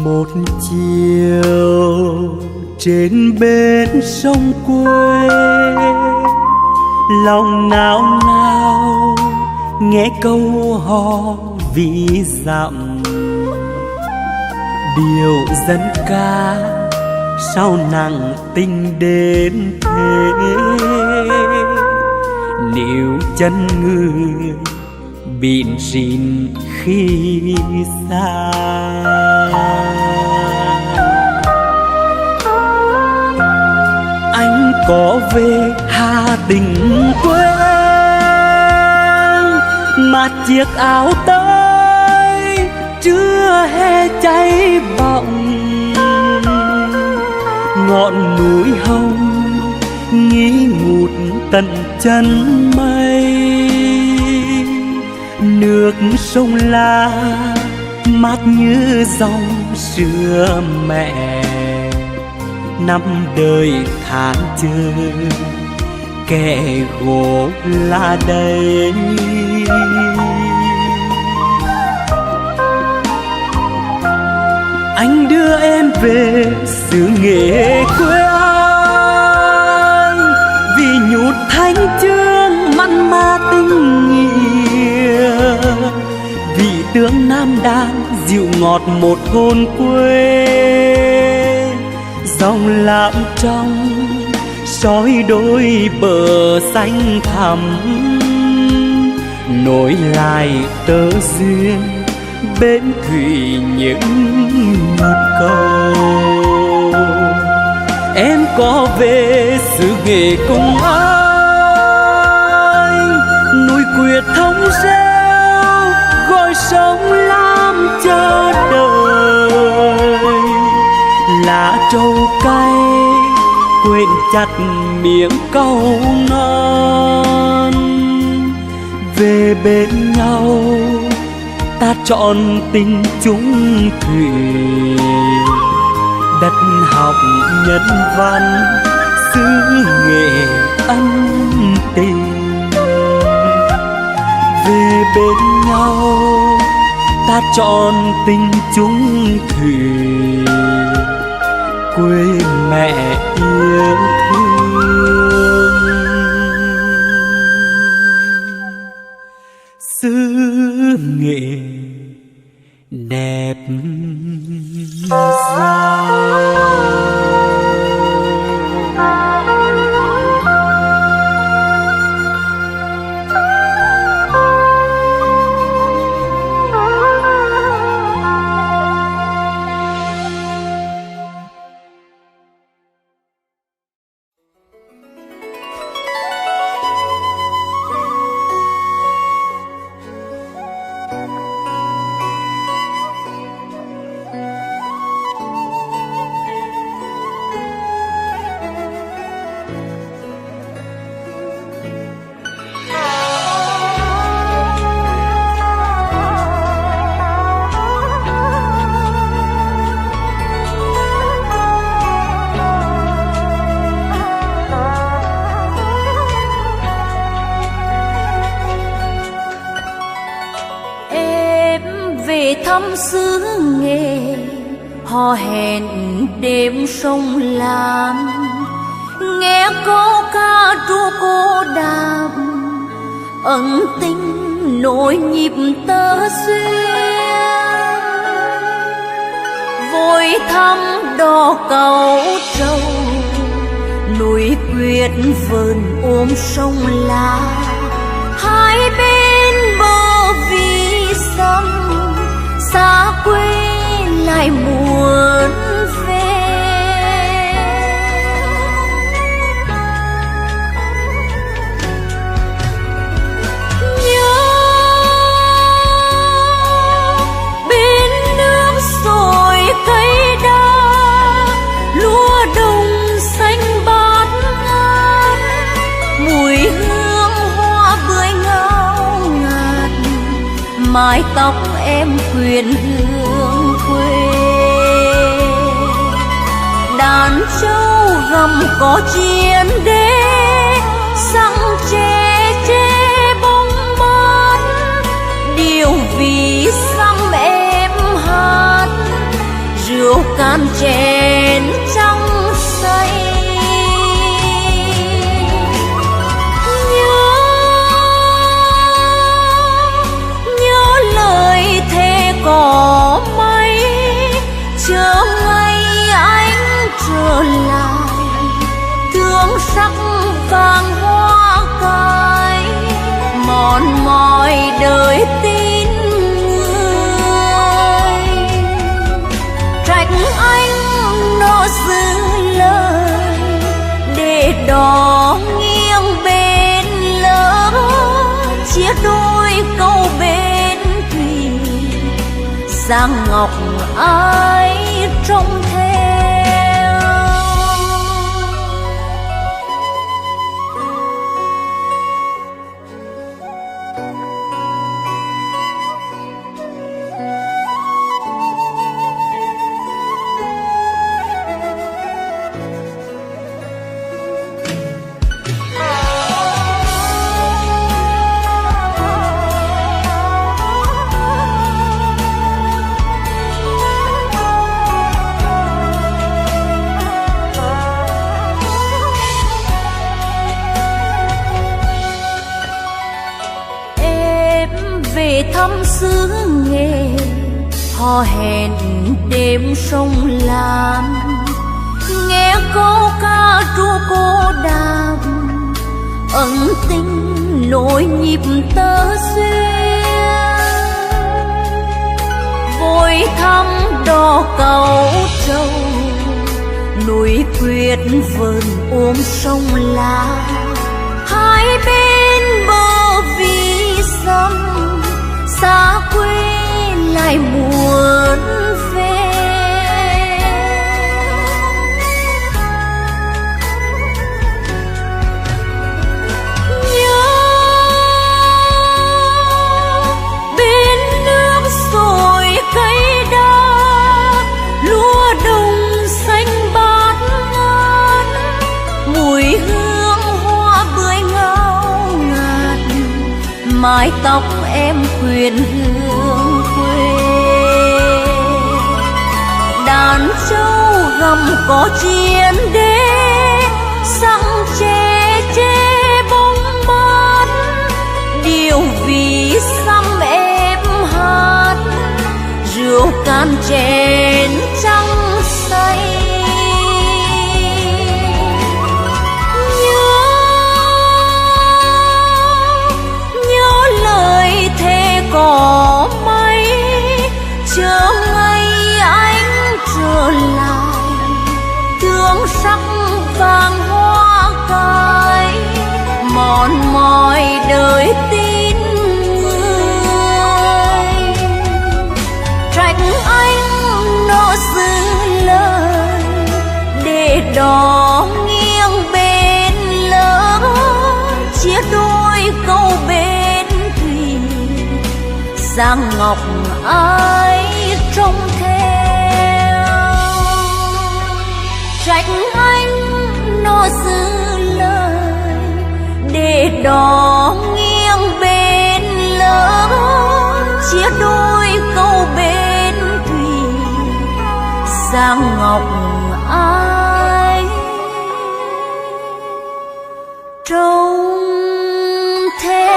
Một chiều trên bên sông quê, lòng nao nao nghe câu hò ví dặm. Điệu dân ca sao nặng tình đến thế, níu chân người bịn rịn khi xa. Anh có về Hà Tĩnh quê, mặc chiếc áo tới chưa hề cháy bỏng. Ngọn núi hồng nghi ngút tận chân mây, nước sông La mát như dòng sữa mẹ. Năm đời tháng chơi kẻ gỗ là đây. Anh đưa em về xứ Nghệ quê anh, vì nhút thánh chương mặn mà tình nghĩa, vì tướng Nam Đàn dịu ngọt một hồn quê. Dòng lam trong soi đôi bờ xanh thẳm, nối lại tơ duyên bên thủy những nhịp cầu. Em có về xứ Nghệ cùng anh, núi Quyết thống reo gọi sông Lam chờ đợi. Lá trầu cay quên chặt miệng câu non. Về bên nhau ta chọn tình chung thủy, đất học nhân văn xứ nghệ ân tình. Về bên nhau ta chọn tình chung thủy, quê mẹ yêu thương. Xứ nghệ đẹp dao. Thăm xứ nghệ hò hẹn đêm sông Lam, nghe câu ca ru cô đàm ẩn tình nỗi nhịp tơ duyên. Vội thăm đò cầu trâu, núi quyết vườn ôm sông La, hai bên bờ vì sông xa quê lại muốn về. Nhớ bên nước rồi cây đa, lúa đồng xanh bát ngát, mùi hương hoa bưởi ngào ngạt, mái tóc em quyến hương quê. Đàn trâu gầm có chiến đế, sẵn chê chê bóng mát, điều vì xăm em hát, rượu can chén trong say. Có mấy chờ ngày anh trở lại, thương sắc vàng hoa cài mòn mỏi đời tin người. Trách anh nó giữ lời để đò nghiêng bên lỡ, chia đôi câu bên thủy Giang Ngọc ai trông theo. Thăm xứ nghệ hò hẹn đêm sông Lam, nghe câu ca ru cô đàm ẩn tình nỗi nhịp tơ duyên. Vội thăm đò cầu trâu, núi quyết vườn ôm sông La, hai bên bờ vì sông xa quê lại muốn về. mái tóc em khuyên hương quê. Đàn trâu gầm có chiến đế, săng chê chê bóng mát, điều vì xăm em hát, rượu can chén trắng say. Nhớ lời thề có mấy, chờ ngày anh trở lại, thương sắc vàng hoa cài, mòn mỏi đời tin người. Trách anh nó giữ lời, để đó nghiêng bên lỡ, chia đôi câu bên thủy, Giang Ngọc ai trông theo. Trách anh nó giữ lời, để đó nghiêng bên lỡ, chia đôi câu bên thủy, Giang Ngọc ai trông theo.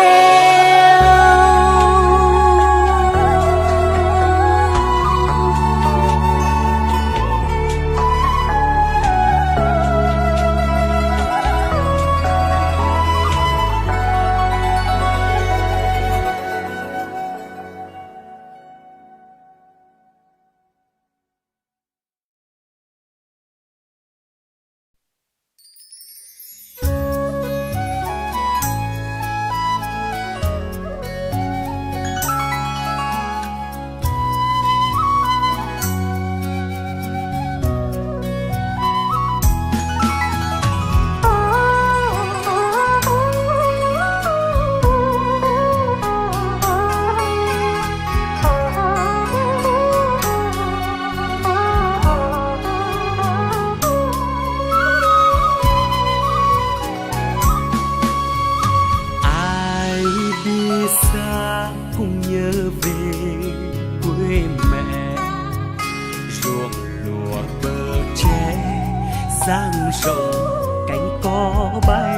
Giang rộng cánh có bay,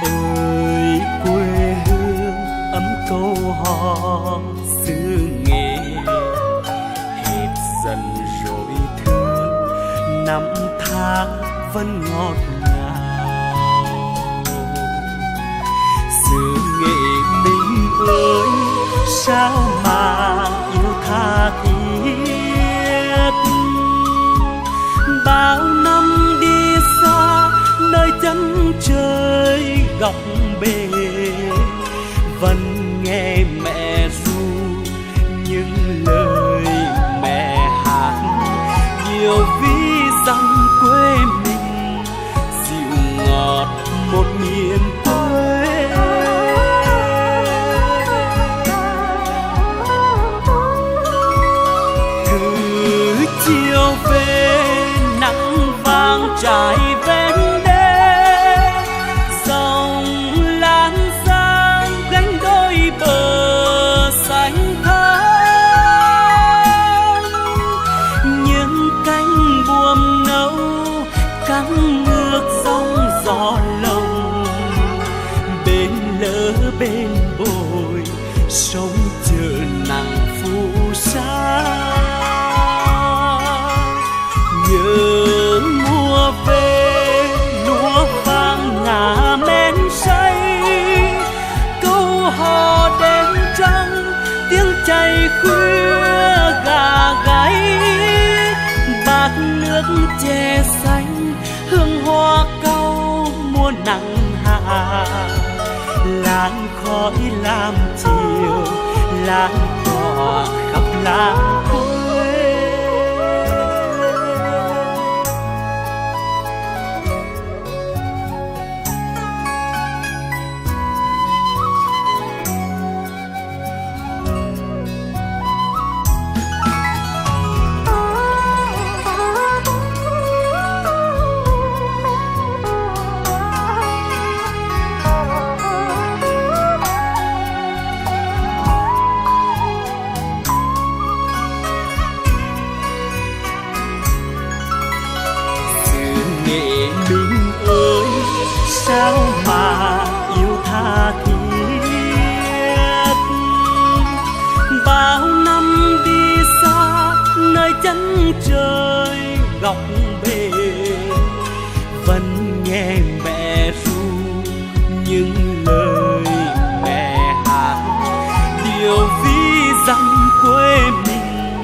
ơi quê hương ấm câu hò xứ nghệ. Hết dần rồi thương, năm tháng vẫn ngọt ngào. Xứ nghệ mình ơi, sao mà yêu tha thiết. Bao năm đi xa nơi chân trời góc bể, vẫn nghe mẹ ru những lời mẹ hát, nhiều ví dặm quê mình dịu ngọt một miền quê. Cứ chiều về nắng vàng trải ven đê, dòng lan sang gánh đôi bờ xanh thẳm. Những cánh buồm nâu căng ngược dòng gió lồng, bên lỡ bên bồi sông chờ nắng phù sa. Nhớ mùa về lúa vàng ngả men say, câu hò đêm trăng tiếng chày khuya gà gáy. Bát nước chè xanh hương hoa cau mùa nắng hạ, làn khói làm chiều lan tỏa khắp làng quê. sao mà yêu tha thiết. Bao năm đi xa nơi chân trời góc bể, vẫn nghe mẹ ru những lời mẹ hát, điều ví dặm quê mình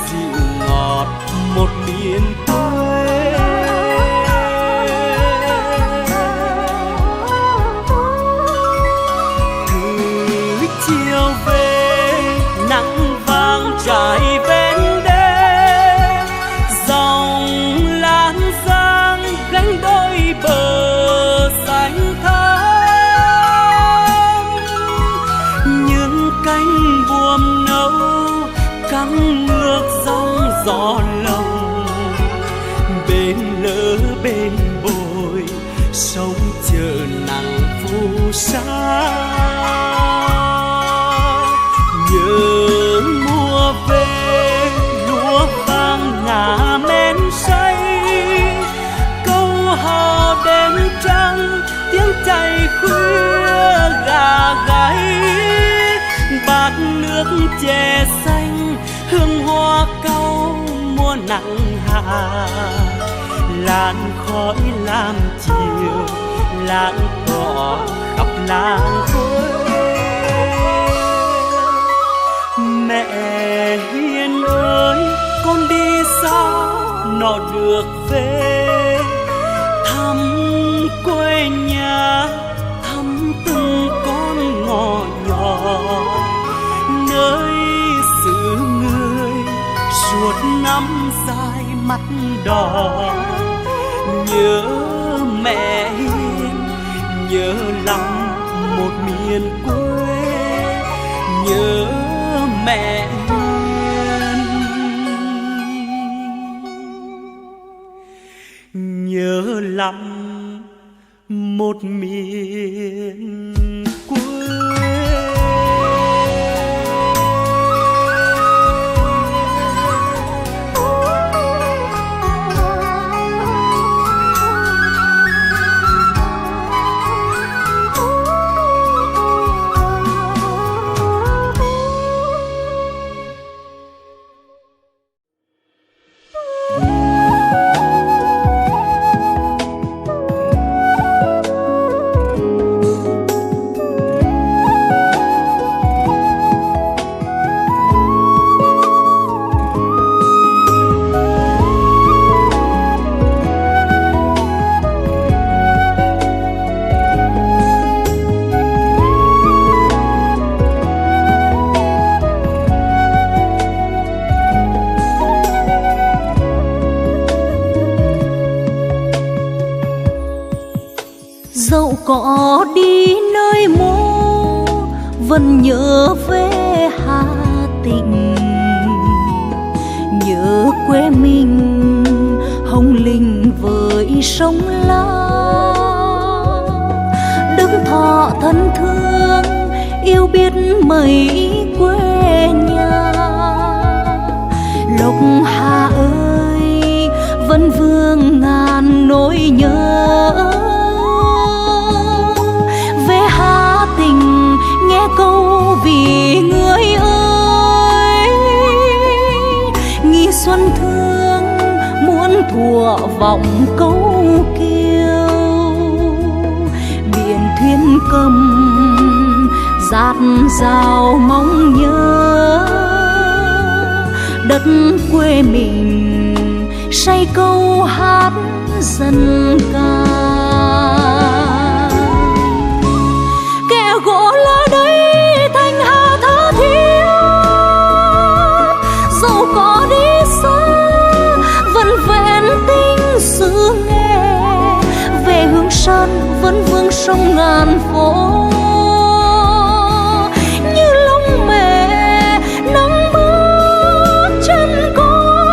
dịu ngọt một miền quê. Cứ chiều về nắng vàng trải bên đê, dòng lan giang gánh đôi bờ xanh thắm. Những cánh buồm nâu căng ngược dòng gió lồng, bên lỡ bên bồi sông chờ nắng phù sa. Nhớ mùa về lúa vàng ngả men say, câu hò đêm trăng tiếng chày khuya gà gáy. Bát nước chè xanh hương hoa cau mùa nắng hạ, làn khói lam chiều lãng tỏa khắp làng quê. Mẹ hiền ơi con đi sao nó được về, thăm quê nhà thăm từng con ngõ nhỏ, nơi xứ người suốt năm dài mắt đỏ. Nhớ mẹ hiền nhớ lắm một miền quê, nhớ mẹ hiền nhớ lắm một miền quê. Dẫu có đi nơi mô vẫn nhớ về Hà Tĩnh, nhớ quê mình hồng linh với sông Lam. Đức Thọ thân thương yêu biết mấy quê nhà, Lộc Hà ơi vẫn vương ngàn nỗi nhớ. Nghe câu vì người ơi, nghi xuân thương muốn thuở vọng câu kiêu. Biển thuyền cầm dạt dào mong nhớ, đất quê mình say câu hát dân ca. Gỗ lá đây thanh hà tha thiết, dẫu có đi xa vẫn vẹn tình xứ nghe. Về Hương Sơn vẫn vương sông ngàn phố, như lòng mẹ nắng bước chân con.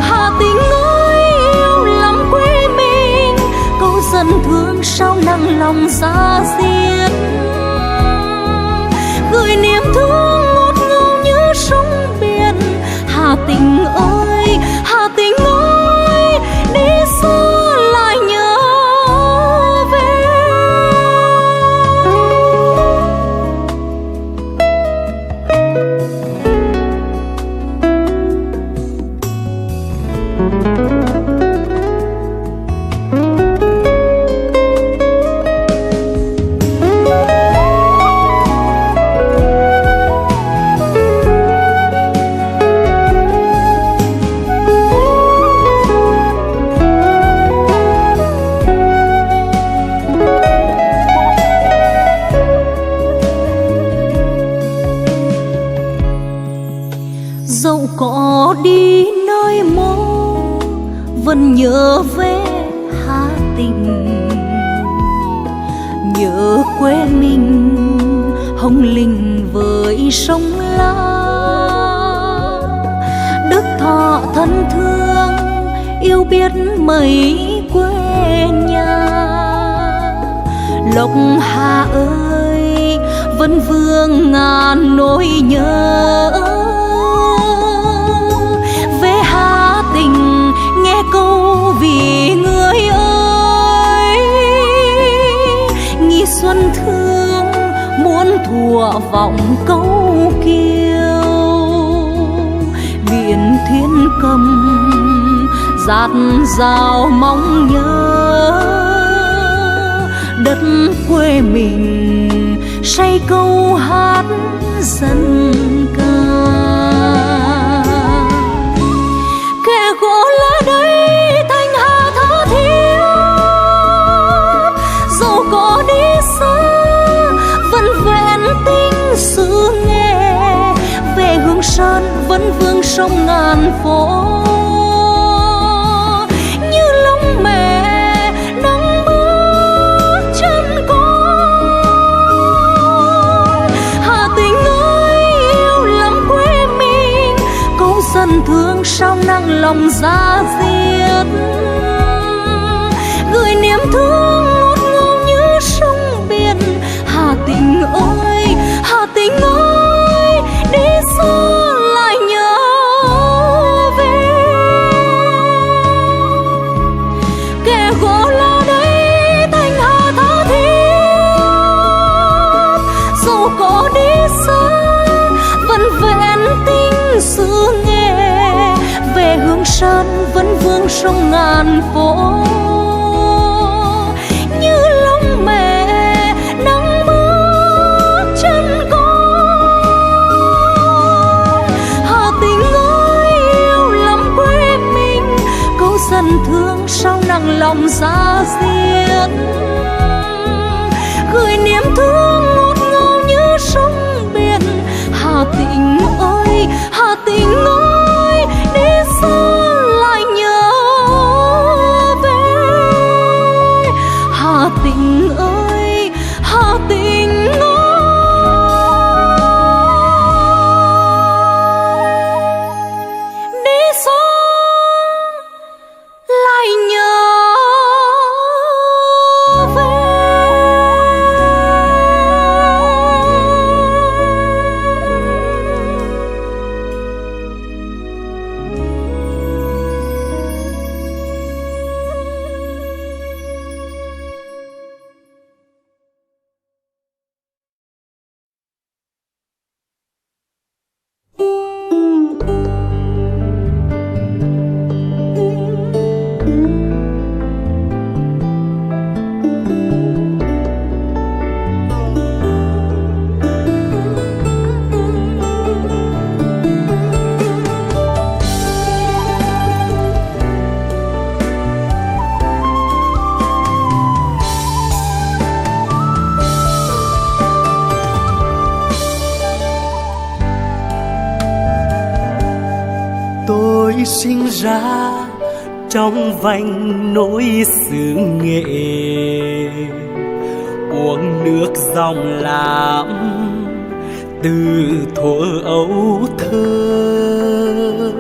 Hà Tĩnh ơi yêu lắm quê mình, câu dân thương sao nặng lòng xa xiết. Gửi niềm thương ngọt ngào như sóng biển. Hà Tĩnh ơi, Hà Tĩnh ơi, đi xa lại nhớ có đi nơi mô vẫn nhớ về Hà Tĩnh, nhớ quê mình hồng linh với sông La. Đức Thọ thân thương yêu biết mấy quê nhà. Lộc Hà ơi vẫn vương ngàn nỗi nhớ. Về Hà Tĩnh nghe câu vì người ơi, nghi xuân thương muốn thuở vọng câu kiêu. Biển thiên cầm dạt dào mong nhớ, đất quê mình say câu hát dân ca. Kẻ gỗ lá đây thanh hà tha thiết, dẫu có đi xa vẫn vẹn tình xứ nghe. Về Hương Sơn vẫn vương sông ngàn phố, như lông mẹ nắng bước chân con. Hà Tĩnh ơi yêu lắm quê mình, câu dân thương sao nặng lòng ra diết. Gửi niềm thương ngọt ngào như sông biển. Hà Tĩnh ơi, Hà Tĩnh ơi, đi xa lại nhớ về. Kẻ gỗ lá đây thanh hà tha thiết, dẫu có đi xa vẫn vẹn tình xứ nghe. Về Hương Sơn vẫn vương sông ngàn phố, như lông mẹ nắng bước chân con. Hà Tĩnh ơi yêu lắm quê mình, câu dân thương sao nặng lòng ra diết. Gửi niềm thương ngọt ngào như sông biển. Hà Tĩnh ơi, Hà Tĩnh ơi, đi xa lại nhớ về. Hà Tĩnh ơi, Hà Tĩnh ơi, đi xa lại nhớ về. Tôi sinh ra trong vành nỗi xứ Nghệ, uống nước dòng Lam từ thuở ấu thơ.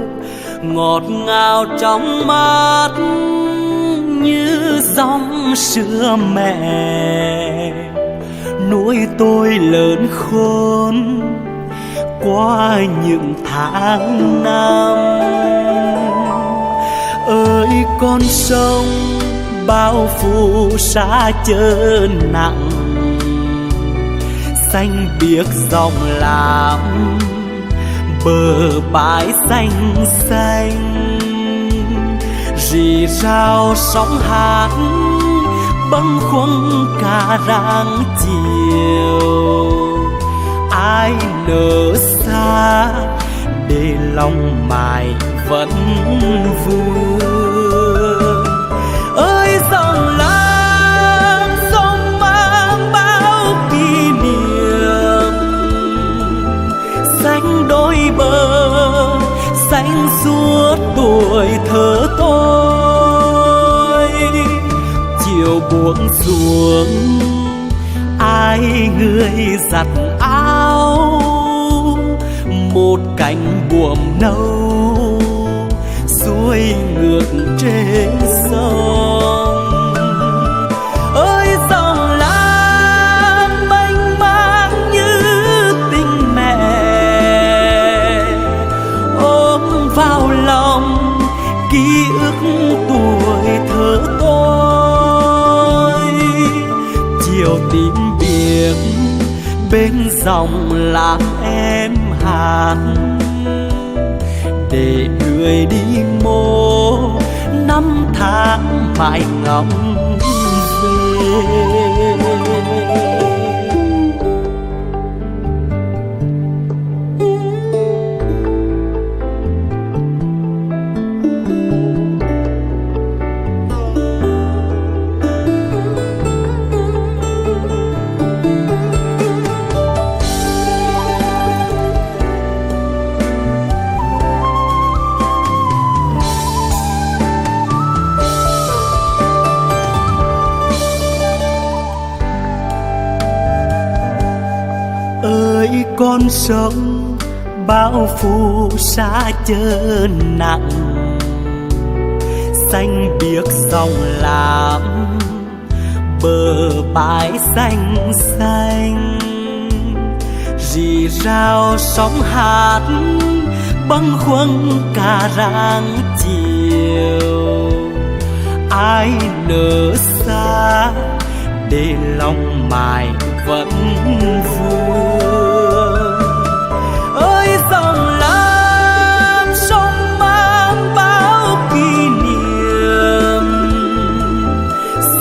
Ngọt ngào trong mắt như dòng sữa mẹ, nuôi tôi lớn khôn qua những tháng năm. Ơi con sông bao phủ xa chớ nặng, xanh biếc dòng Lam bờ bãi xanh xanh. Rì rào sóng hát bâng khuâng cả rạng chiều. Ai nỡ xa để lòng mài vẫn vương. Ơi dòng Lam sông mang bao kỷ niệm, xanh đôi bờ xanh suốt tuổi thơ tôi. Chiều buông xuống ai người giặt áo, một cánh buồm nâu xuôi ngược trên sông. Ơi dòng lam mênh mang như tình mẹ, ôm vào lòng ký ức tuổi thơ tôi. Chiều tím biếc bên dòng làm em hát, để người đi mô năm tháng mãi ngóng về. Con sông bao phủ xa chớ nặng, xanh biếc dòng lam bờ bãi xanh xanh. Rì rào sóng hát bâng khuâng cả rạng chiều. Ai nỡ xa để lòng mãi vẫn vương. Ơi dòng lam sông mang bao kỷ niệm,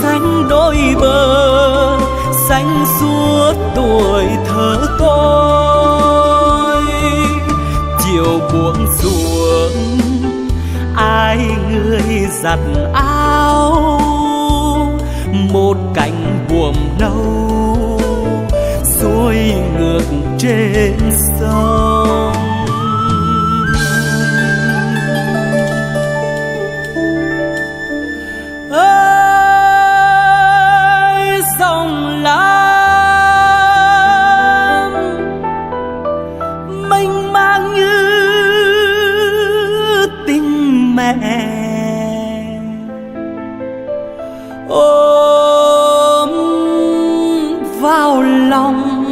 xanh đôi bờ xanh suốt tuổi thơ tôi. Chiều buông xuống ai người giặt áo, một cánh buồm nâu xuôi ngược trên sông. Ơi dòng lam mênh mang như tình mẹ, ôm vào lòng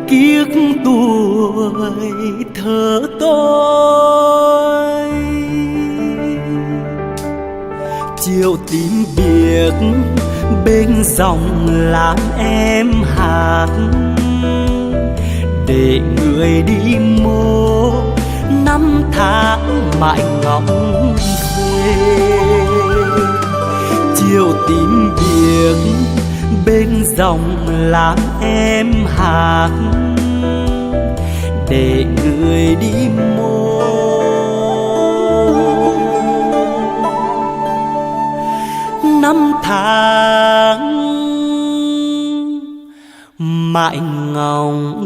ký ức tuổi thơ tôi. Chiều tím biếc bên dòng làm em hát, để người đi mô năm tháng mãi ngóng về. Chiều tím biếc bên dòng làm em hát, để người đi mô năm tháng mãi ngóng